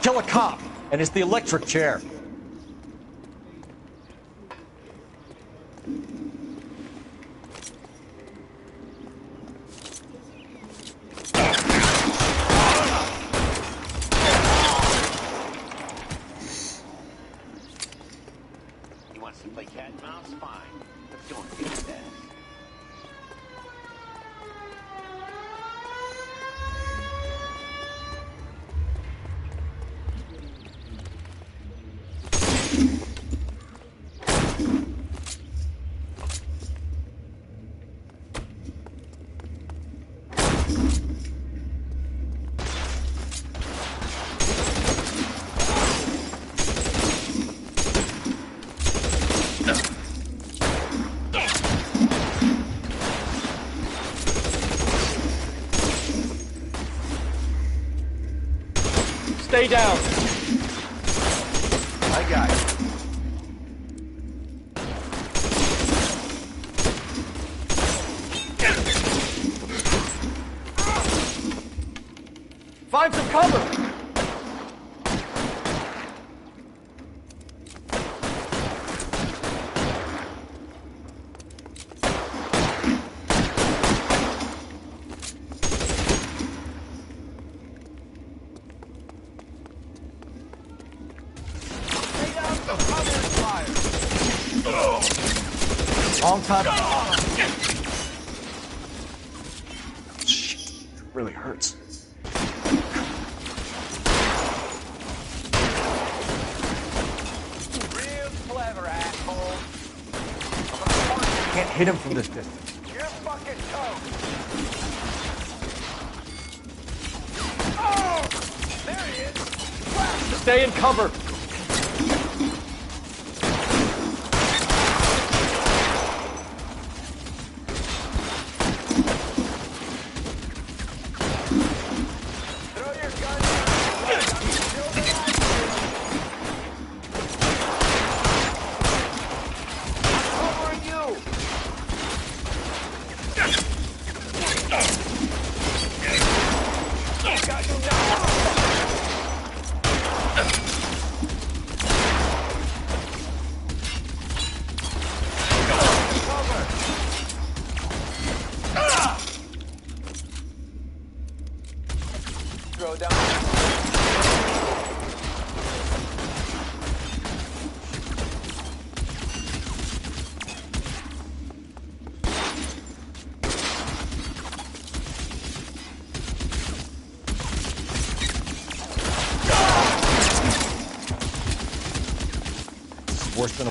Kill a cop, and it's the electric chair. He wants to play cat and mouse? Fine. Let's go and kick his ass. Stay down. I got it. Find some cover. Long time. Shit, it really hurts. Real clever, asshole. Can't hit him from this distance. You're fucking toast. Oh! There he is. Stay in cover. Throw down. Worse than a...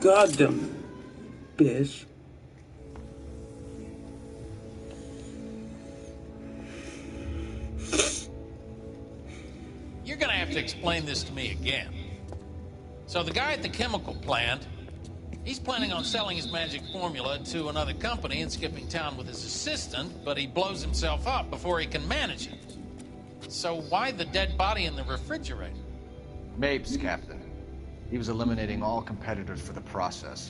got them, bitch. You're gonna have to explain this to me again. So the guy at the chemical plant, he's planning on selling his magic formula to another company and skipping town with his assistant, but he blows himself up before he can manage it. So why the dead body in the refrigerator? Mapes, Captain. He was eliminating all competitors for the process.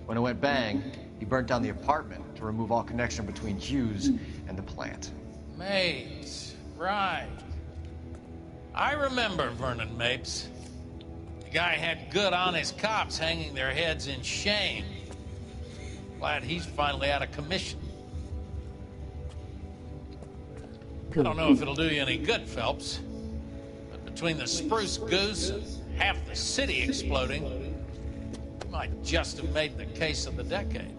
When it went bang, he burnt down the apartment to remove all connection between Hughes and the plant. Mapes, right. I remember Vernon Mapes. The guy had good, honest cops hanging their heads in shame. Glad he's finally out of commission. I don't know if it'll do you any good, Phelps. But between the spruce goose and half the city exploding, you might just have made the case of the decade.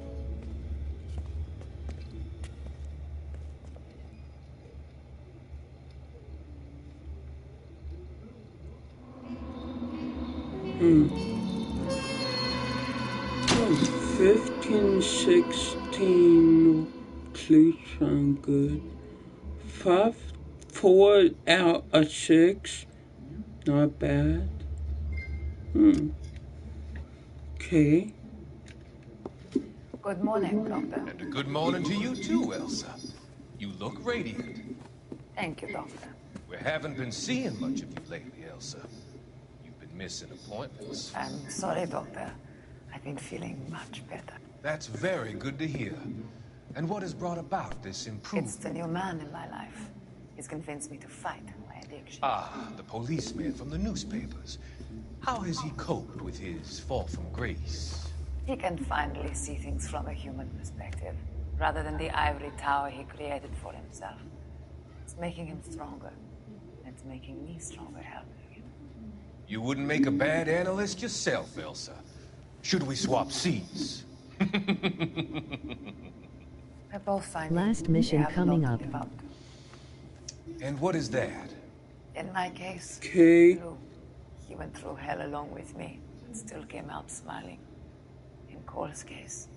Oh, 15, 16 clues sound good. 4 out of 6. Not bad. Okay. Good morning, Doctor. And a good morning to you too, Elsa. You look radiant. Thank you, Doctor. We haven't been seeing much of you lately, Elsa. You've been missing appointments. I'm sorry, Doctor. I've been feeling much better. That's very good to hear. And what has brought about this improvement? It's the new man in my life. He's convinced me to fight my addiction. Ah, the policeman from the newspapers. How has he coped with his fall from grace? He can finally see things from a human perspective, rather than the ivory tower he created for himself. It's making him stronger. It's making me stronger helping him. You wouldn't make a bad analyst yourself, Elsa. Should we swap seats? We're both finding Last mission coming up. And what is that? In my case, Okay. he went through hell along with me, but still came out smiling. In Cole's case,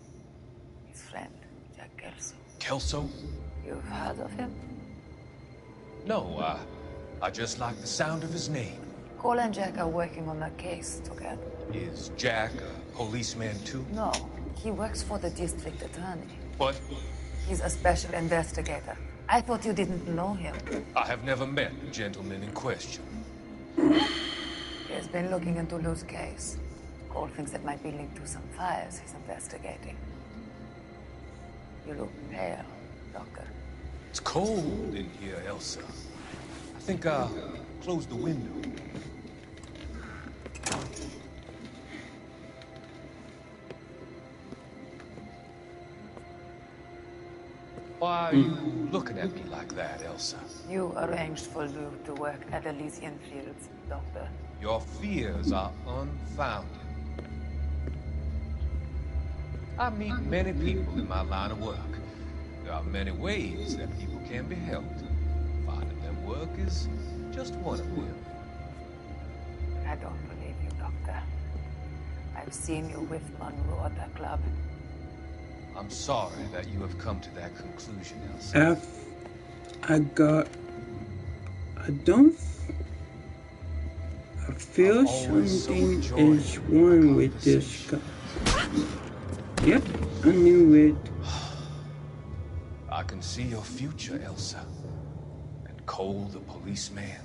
his friend, Jack Kelso. Kelso? You've heard of him? No, I just like the sound of his name. Cole and Jack are working on a case together. Is Jack a policeman too? No, he works for the district attorney. What? He's a special investigator. I thought you didn't know him. I have never met the gentleman in question. He has been looking into Lou's case. Cole thinks it might be linked to some fires he's investigating. You look pale, Doctor. It's cold in here, Elsa. I think I'll close the window. Why are you looking at me like that, Elsa? You arranged for Lou to work at Elysian Fields, Doctor. Your fears are unfounded. I meet many people in my line of work. There are many ways that people can be helped. Finding their work is just one of them. I don't believe you, Doctor. I've seen you with Monroe at the club. I'm sorry that you have come to that conclusion, Elsa. I feel something is wrong with this guy. Yep, I knew it. I can see your future, Elsa. And Cole, the policeman.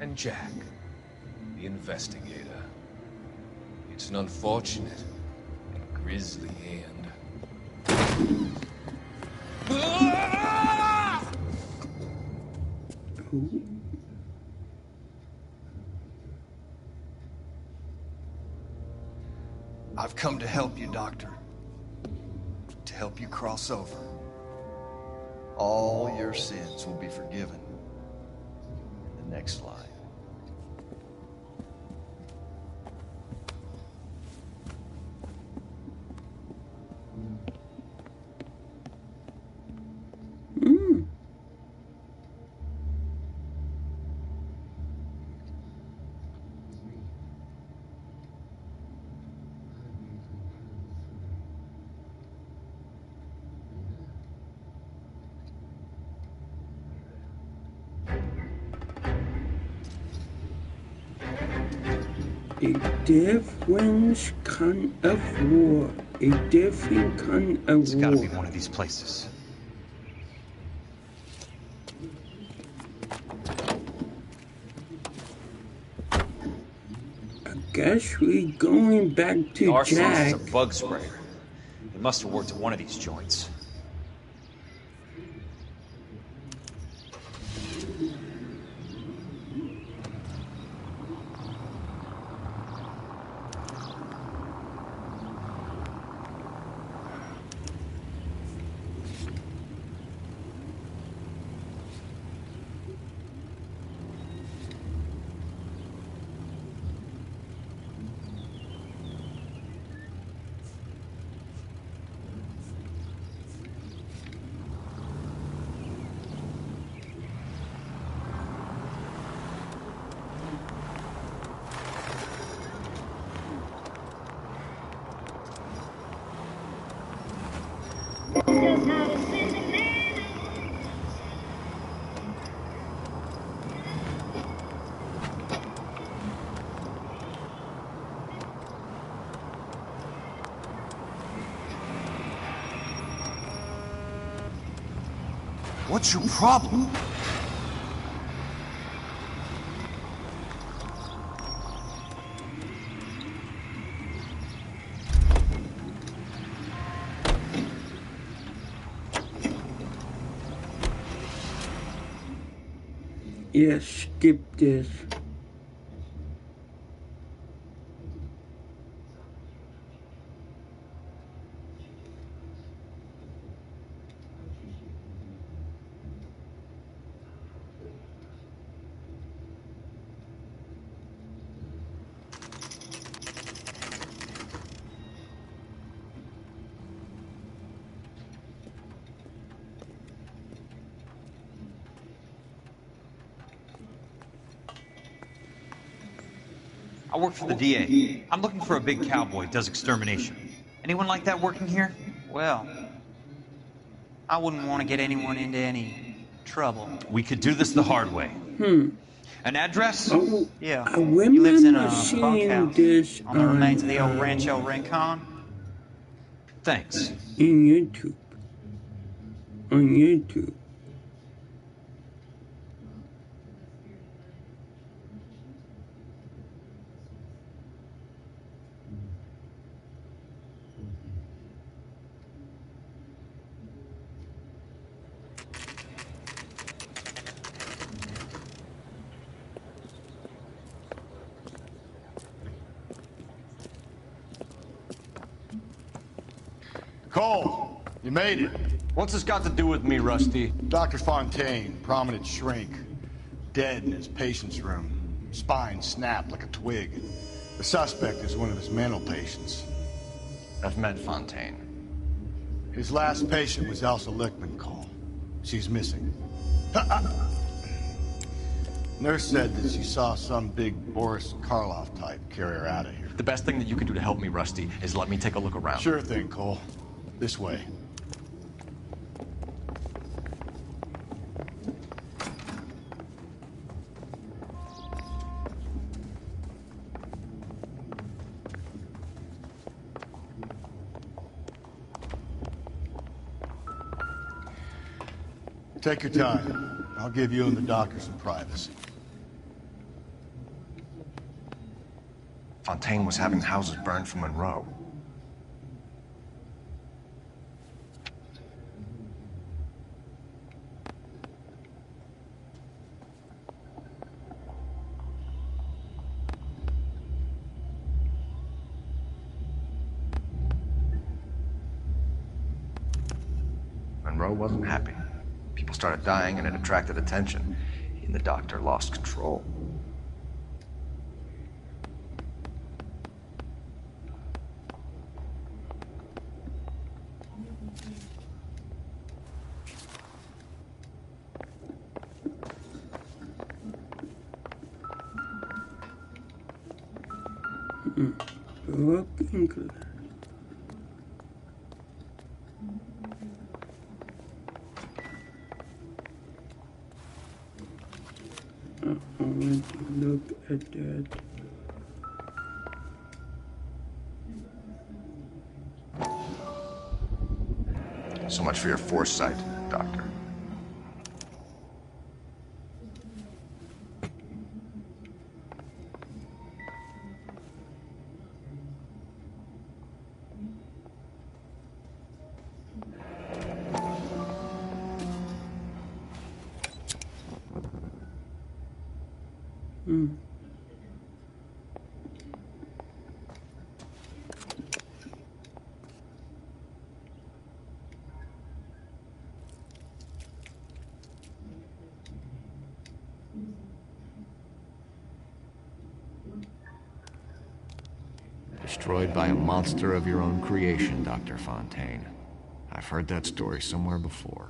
And Jack, the investigator. It's an unfortunate and grisly end. I've come to help you, Doctor. To help you cross over. All your sins will be forgiven in the next life. A different kind of war. A different kind of war. It's gotta be one of these places. I guess we're going back to The arsonist Jack. is a bug sprayer. He must have worked at one of these joints. What's your problem? Yeah, skip this. I work for the DA. I'm looking for a big cowboy who does extermination. Anyone like that working here? Well, I wouldn't want to get anyone into any trouble. We could do this the hard way. An address? Oh, Yeah. I He lives in remember a seeing bunkhouse this on the remains of the old Rancho Rincon. Thanks. In YouTube. On YouTube. Cole, you made it. What's this got to do with me, Rusty? Dr. Fontaine, prominent shrink, dead in his patient's room. Spine snapped like a twig. The suspect is one of his mental patients. I've met Fontaine. His last patient was Elsa Lichtman, Cole. She's missing. Nurse said that she saw some big Boris Karloff type carry her out of here. The best thing that you can do to help me, Rusty, is let me take a look around. Sure thing, Cole. This way. Take your time. I'll give you and the doctor some privacy. Fontaine was having houses burned for Monroe. Monroe wasn't happy. People started dying and it attracted attention. He and the doctor lost control. Looking good. I want to look at that. So much for your foresight, Doctor. Destroyed by a monster of your own creation, Dr. Fontaine. I've heard that story somewhere before.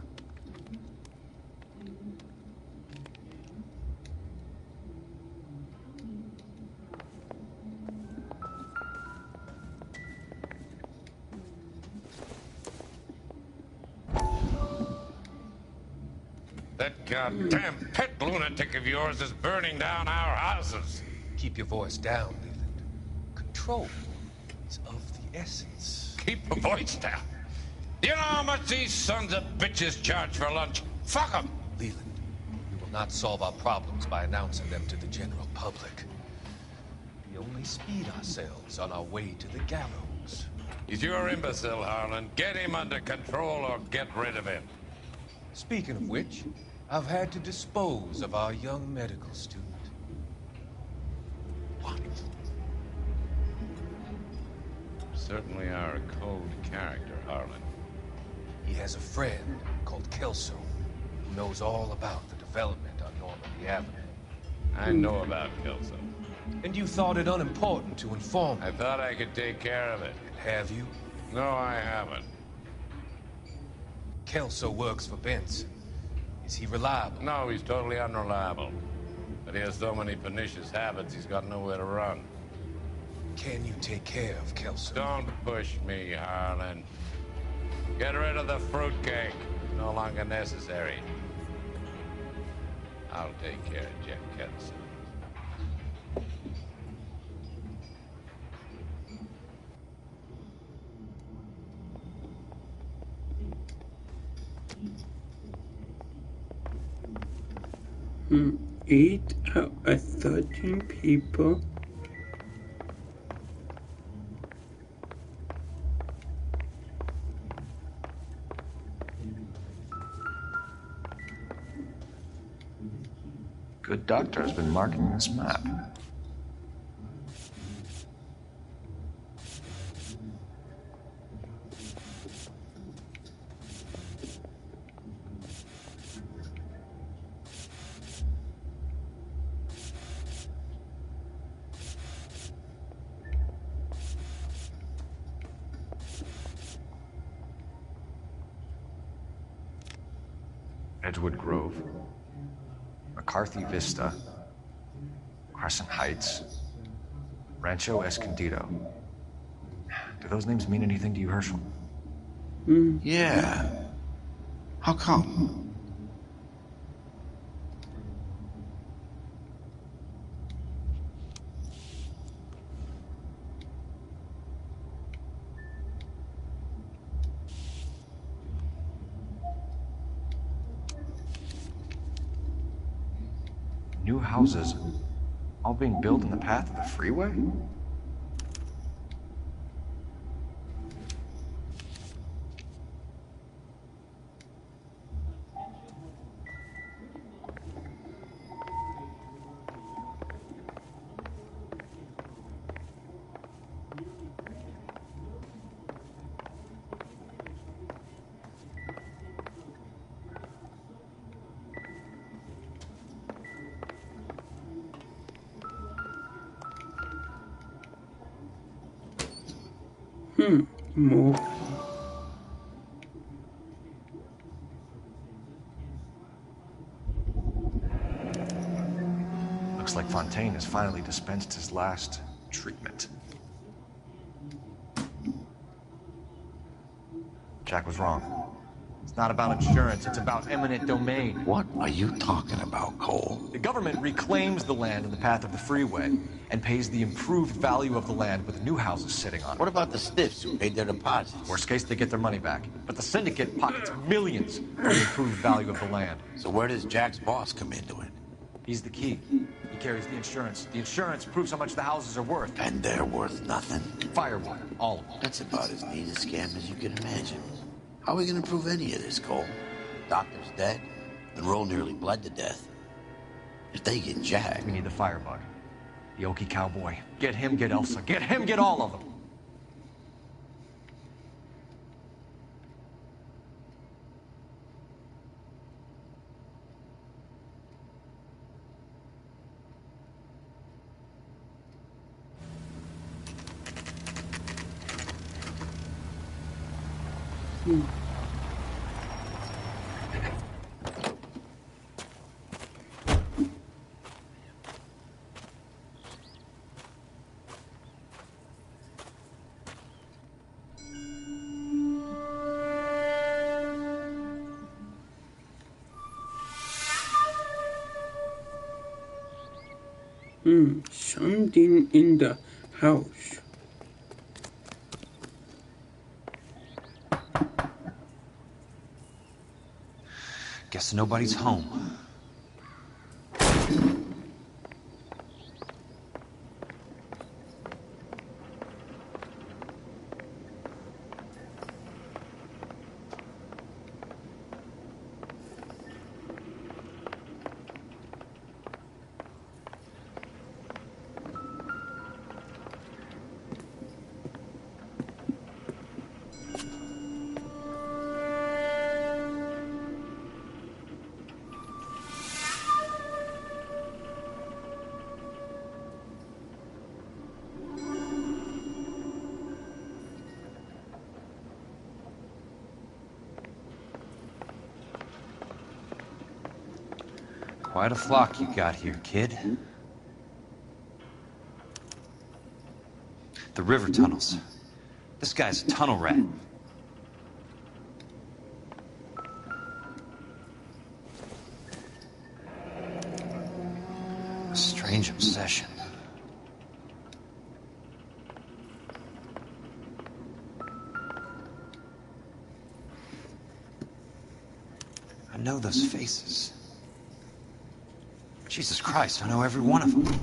That goddamn pet lunatic of yours is burning down our houses. Keep your voice down, Leland. Control is of the essence. Keep your voice down. You know how much these sons of bitches charge for lunch? Fuck them. Leland, we will not solve our problems by announcing them to the general public. We only speed ourselves on our way to the gallows. He's your imbecile, Harlan. Get him under control or get rid of him. Speaking of which, I've had to dispose of our young medical student. What? Certainly are a cold character, Harlan. He has a friend called Kelso, who knows all about the development on Normandy Avenue. I know about Kelso. And you thought it unimportant to inform me. I thought I could take care of it. Have you? No, I haven't. Kelso works for Benson. Is he reliable? No, he's totally unreliable. But he has so many pernicious habits, he's got nowhere to run. Can you take care of Kelso? Don't push me, Harlan. Get rid of the fruitcake. It's no longer necessary. I'll take care of Jeff Kelso. Hmm. 8 out of 13 people. Good doctor has been marking this map. Edgewood Grove, McCarthy Vista, Crescent Heights, Rancho Escondido. Do those names mean anything to you, Herschel? Yeah. How come? New houses, all being built in the path of the freeway? More. Looks like Fontaine has finally dispensed his last treatment. Jack was wrong. It's It's not about insurance, it's about eminent domain. What are you talking about, Cole? The government reclaims the land in the path of the freeway and pays the improved value of the land with new houses sitting on it. What about the stiffs who paid their deposits? Worst case, they get their money back. But the syndicate pockets millions for the improved value of the land. So where does Jack's boss come into it? He's the key. He carries the insurance. The insurance proves how much the houses are worth. And they're worth nothing. Firewater, all of them. That's about as neat a scam as you can imagine. How are we gonna prove any of this, Cole? Doctor's dead. Monroe nearly bled to death. If they get Jack... We need the firebug. The Okie cowboy. Get him, get Elsa. Get him, get all of them. Something in the house. Guess nobody's home. Quite a flock you got here, kid. The river tunnels. This guy's a tunnel rat. A strange obsession. I know those faces. Jesus Christ, I know every one of them.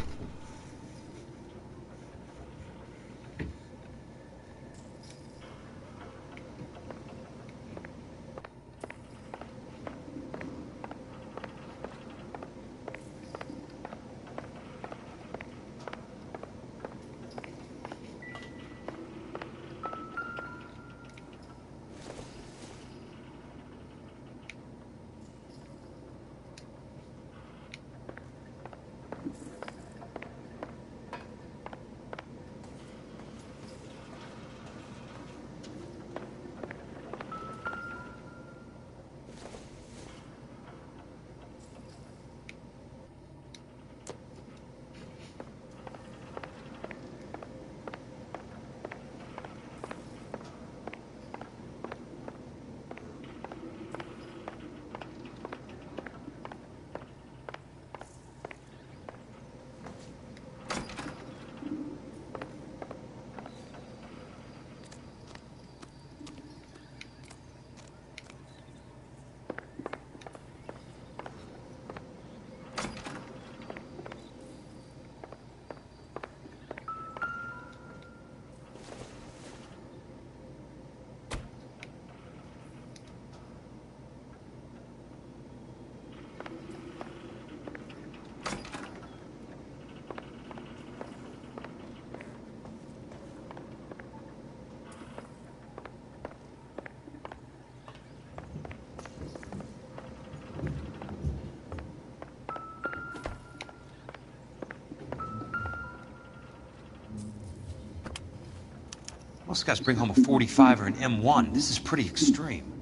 Most guys bring home a 45 or an M1. This is pretty extreme.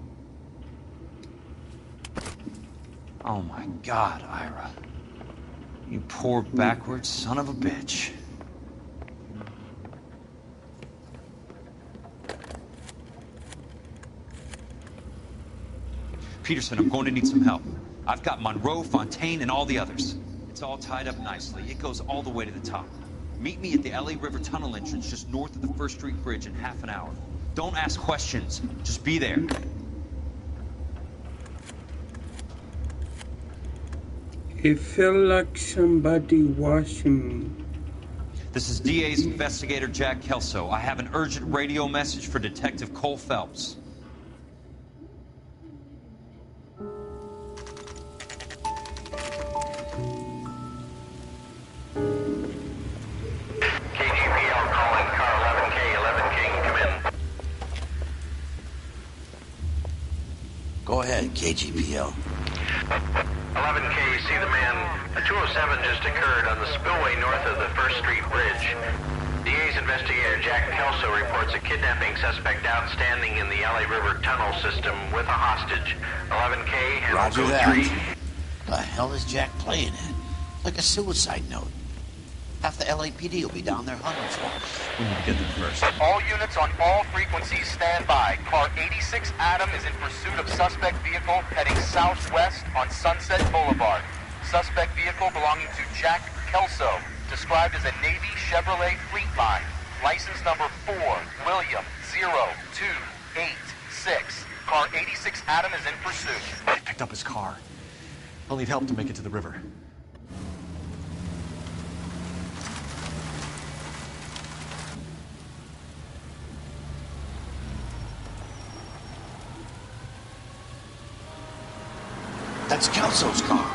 Oh my God, Ira. You poor backwards son of a bitch. Peterson, I'm going to need some help. I've got Monroe, Fontaine, and all the others. It's all tied up nicely. It goes all the way to the top. Meet me at the LA River Tunnel entrance just north of the 1st Street Bridge in half an hour. Don't ask questions. Just be there. It felt like somebody watching me. This is DA's investigator, Jack Kelso. I have an urgent radio message for Detective Cole Phelps. Go ahead, KGPL. 11K, you see the man. A 207 just occurred on the spillway north of the 1st Street Bridge. DA's investigator Jack Kelso reports a kidnapping suspect outstanding in the LA River tunnel system with a hostage. 11K, handle Roger code that. 3. The hell is Jack playing at? Like a suicide note. Half the LAPD will be down there hunting for him. We need to get them first. All units on all frequencies stand by. Car 86 Adam is in pursuit of suspect vehicle heading southwest on Sunset Boulevard. Suspect vehicle belonging to Jack Kelso, described as a Navy Chevrolet Fleetline. License number 4, William 0286. Car 86 Adam is in pursuit. I picked up his car. I'll need help to make it to the river. That's Kelso's car. All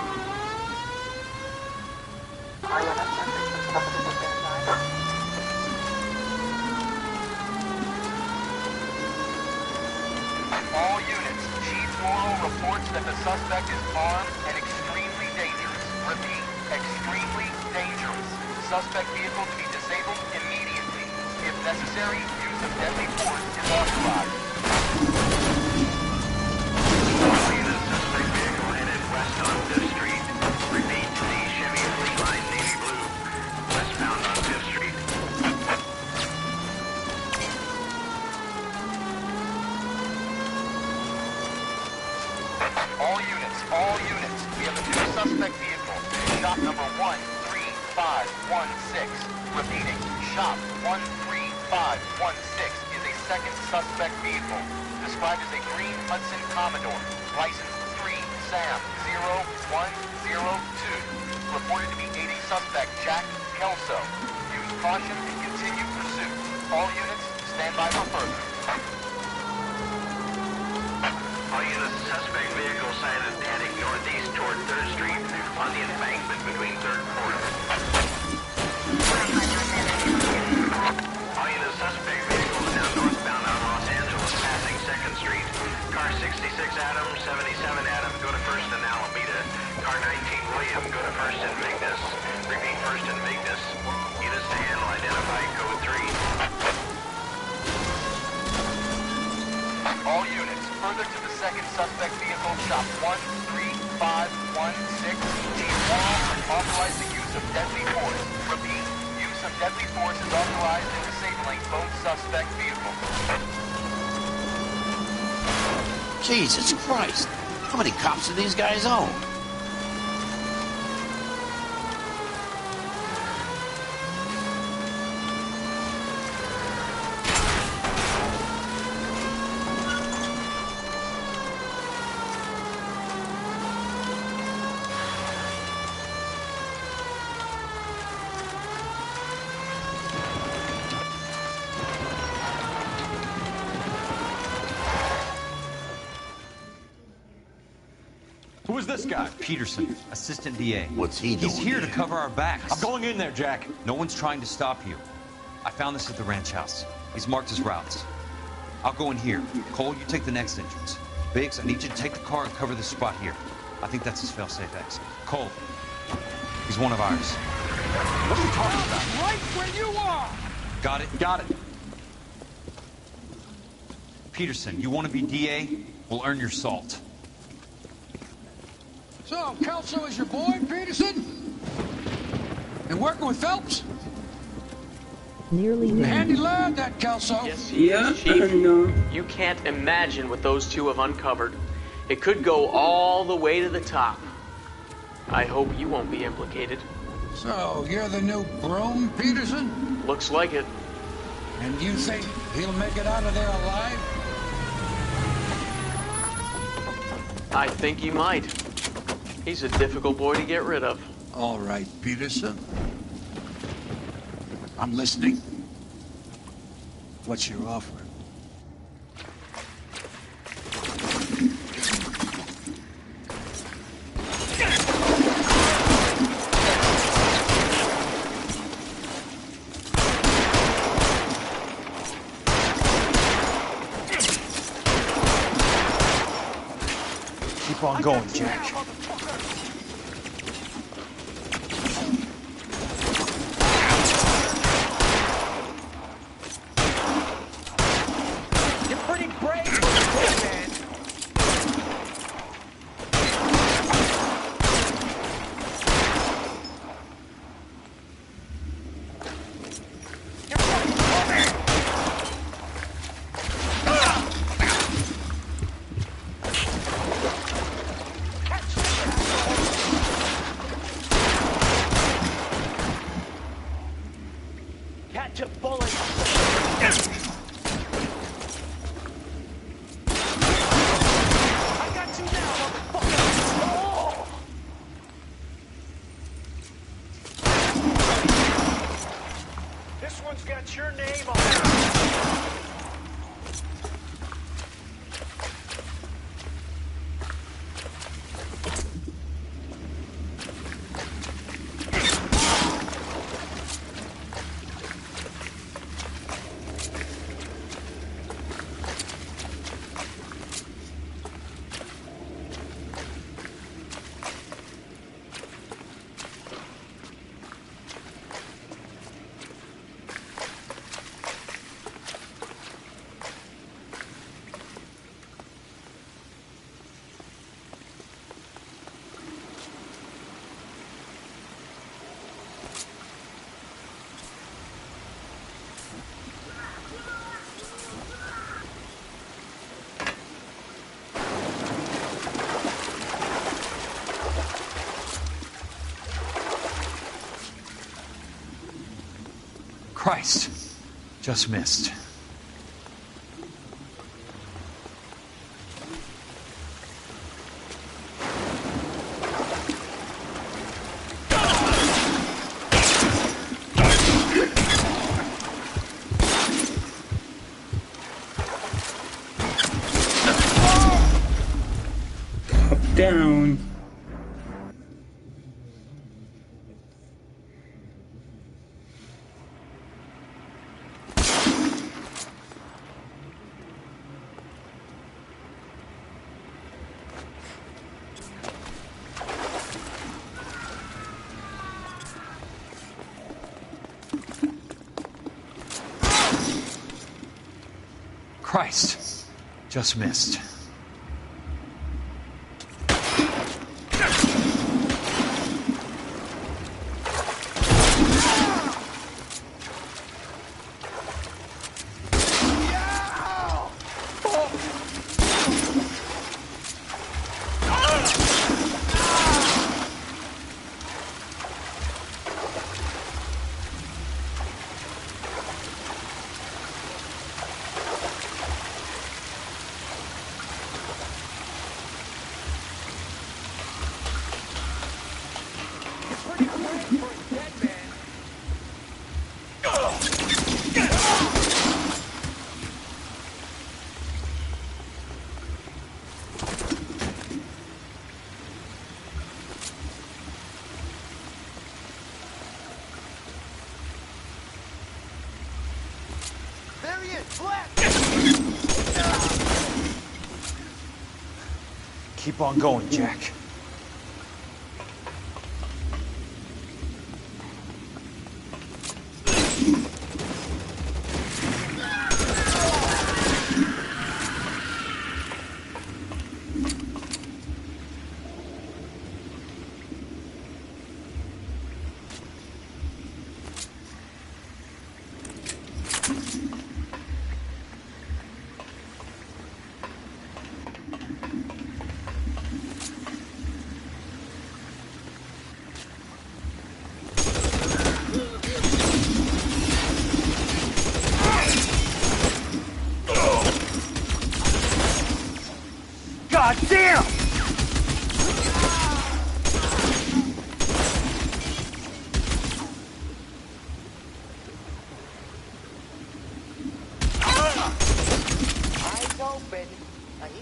units, Chief Morrow reports that the suspect is armed and extremely dangerous. Repeat, extremely dangerous. Suspect vehicle to be disabled immediately. If necessary, use of deadly force is authorized. West on 5th Street. Repeat, the Chevy Fleetline Navy Blue. Westbound on 5th Street. All units. We have a new suspect vehicle. Shop number 13516. Repeating, shop 13516 is a second suspect vehicle. Described as a green Hudson Commodore. License Sam 0102, reported to be aiding suspect Jack Kelso. Use caution and continue pursuit. All units, stand by for further. All units, suspect vehicle sighted heading northeast toward 3rd Street on the embankment between 3rd and 4th. All units, suspect vehicle is now northbound on Los Angeles, passing 2nd Street. Car 66 Adam, 77 Adam, go to 1st and Alameda. Car 19 William, go to 1st and Vignes. Repeat, 1st and Vignes. Units to handle, identify code 3. All units, further to the second suspect vehicle, shop 13516. Chief Morrow authorized the use of deadly force. Repeat, use of deadly force is authorized in disabling both suspect vehicles. Jesus Christ. How many cops do these guys own? Who is this guy? Peterson, assistant DA. What's he doing? He's here to cover our backs. I'm going in there, Jack. No one's trying to stop you. I found this at the ranch house. He's marked his routes. I'll go in here. Cole, you take the next entrance. Biggs, I need you to take the car and cover this spot here. I think that's his fail-safe exit. Cole, he's one of ours. What are you talking about? Right where you are! Got it? Got it. Peterson, you want to be DA? We'll earn your salt. So, Kelso is your boy, Peterson? And working with Phelps? Nearly Handy lad, that Kelso. Yes, Yeah, Chief, I know. you can't imagine what those two have uncovered. It could go all the way to the top. I hope you won't be implicated. So, you're the new broom, Peterson? Looks like it. And you think he'll make it out of there alive? I think he might. He's a difficult boy to get rid of. All right, Peterson. I'm listening. What's your offer? Keep on going, Jack. You're pretty brave for a kid, man. Catch a bullet. I got you now, motherfucker. Oh! This one's got your name on it. Christ. Just missed. Up, down. Christ. Just missed. There he is, left! Keep on going, Jack.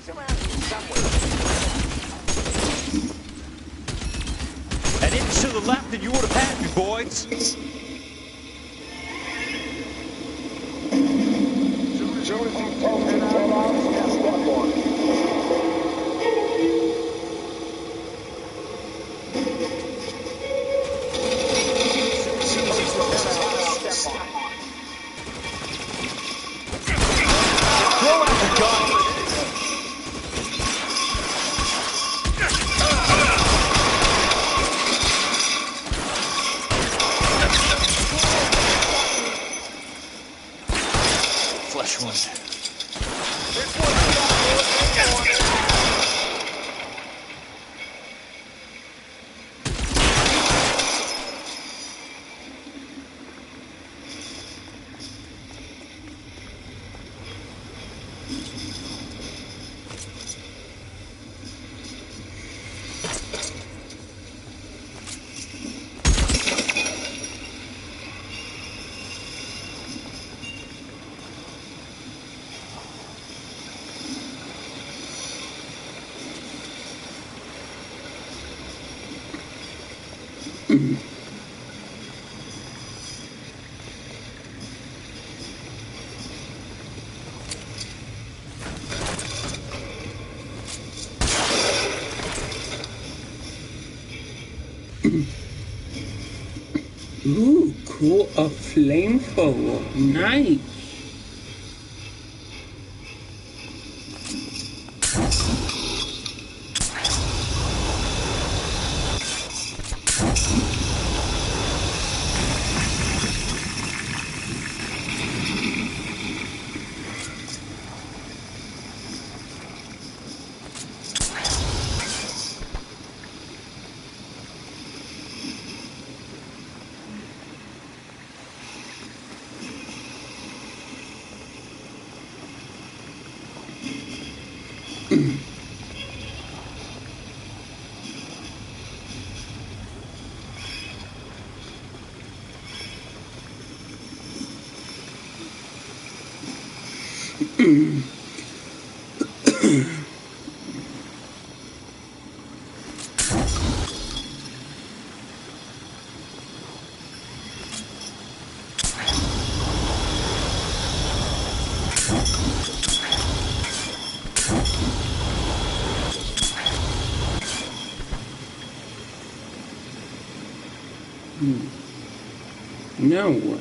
He's around here somewhere. An inch to the left and you would have had me, boys. Ooh, cool, a flamethrower, nice. Now what?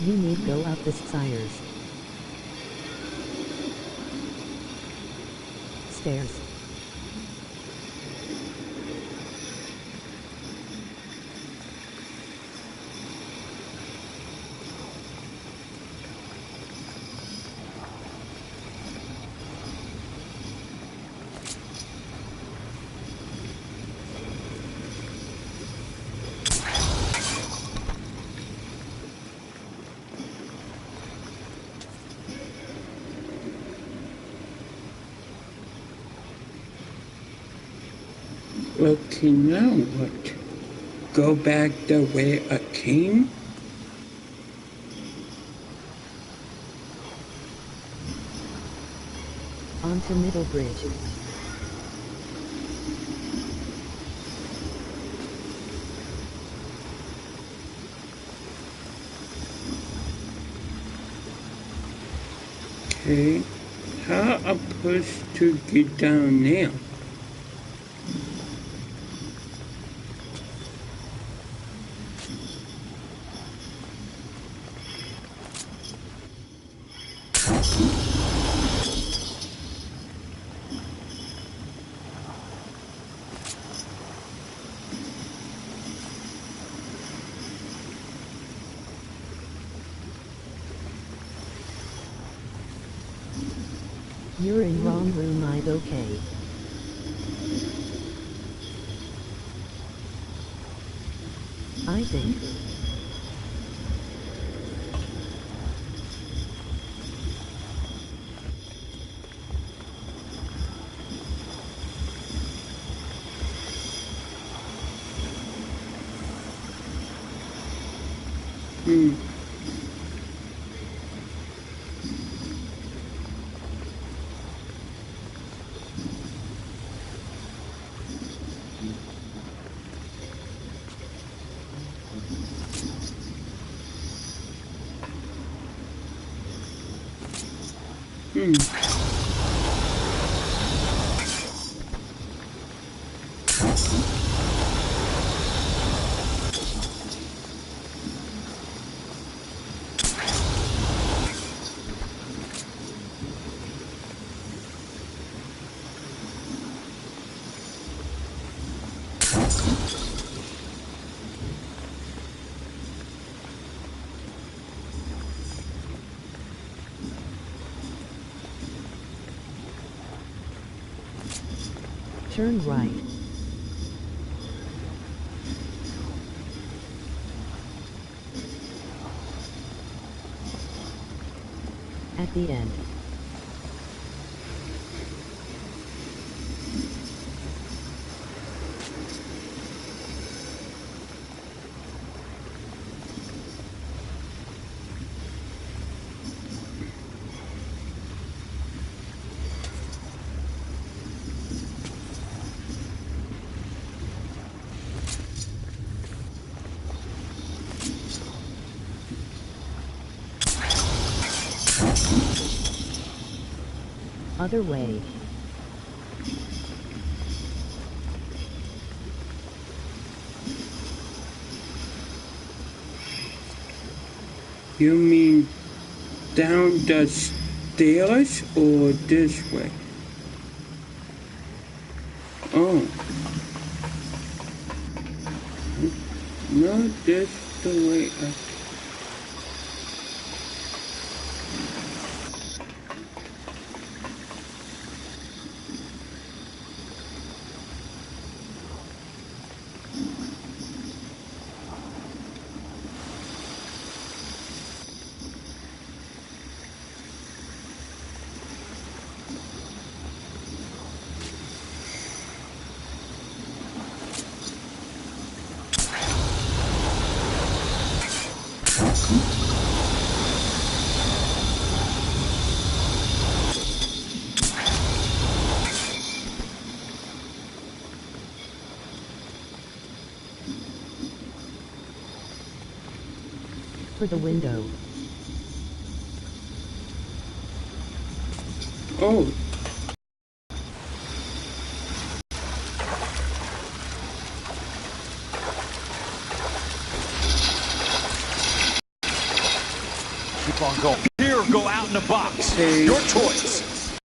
You need go up the stairs. Stairs. Okay, now what? Go back the way I came? Onto Middle Bridge. Okay, how am I supposed to get down there? You're in wrong room, I'm okay. I think. Turn right. At the end. Other way. You mean down the stairs or this way? Oh. No, that's the way I... For the window. Oh. Keep on going. Here, go out in the box. Hey. Your choice.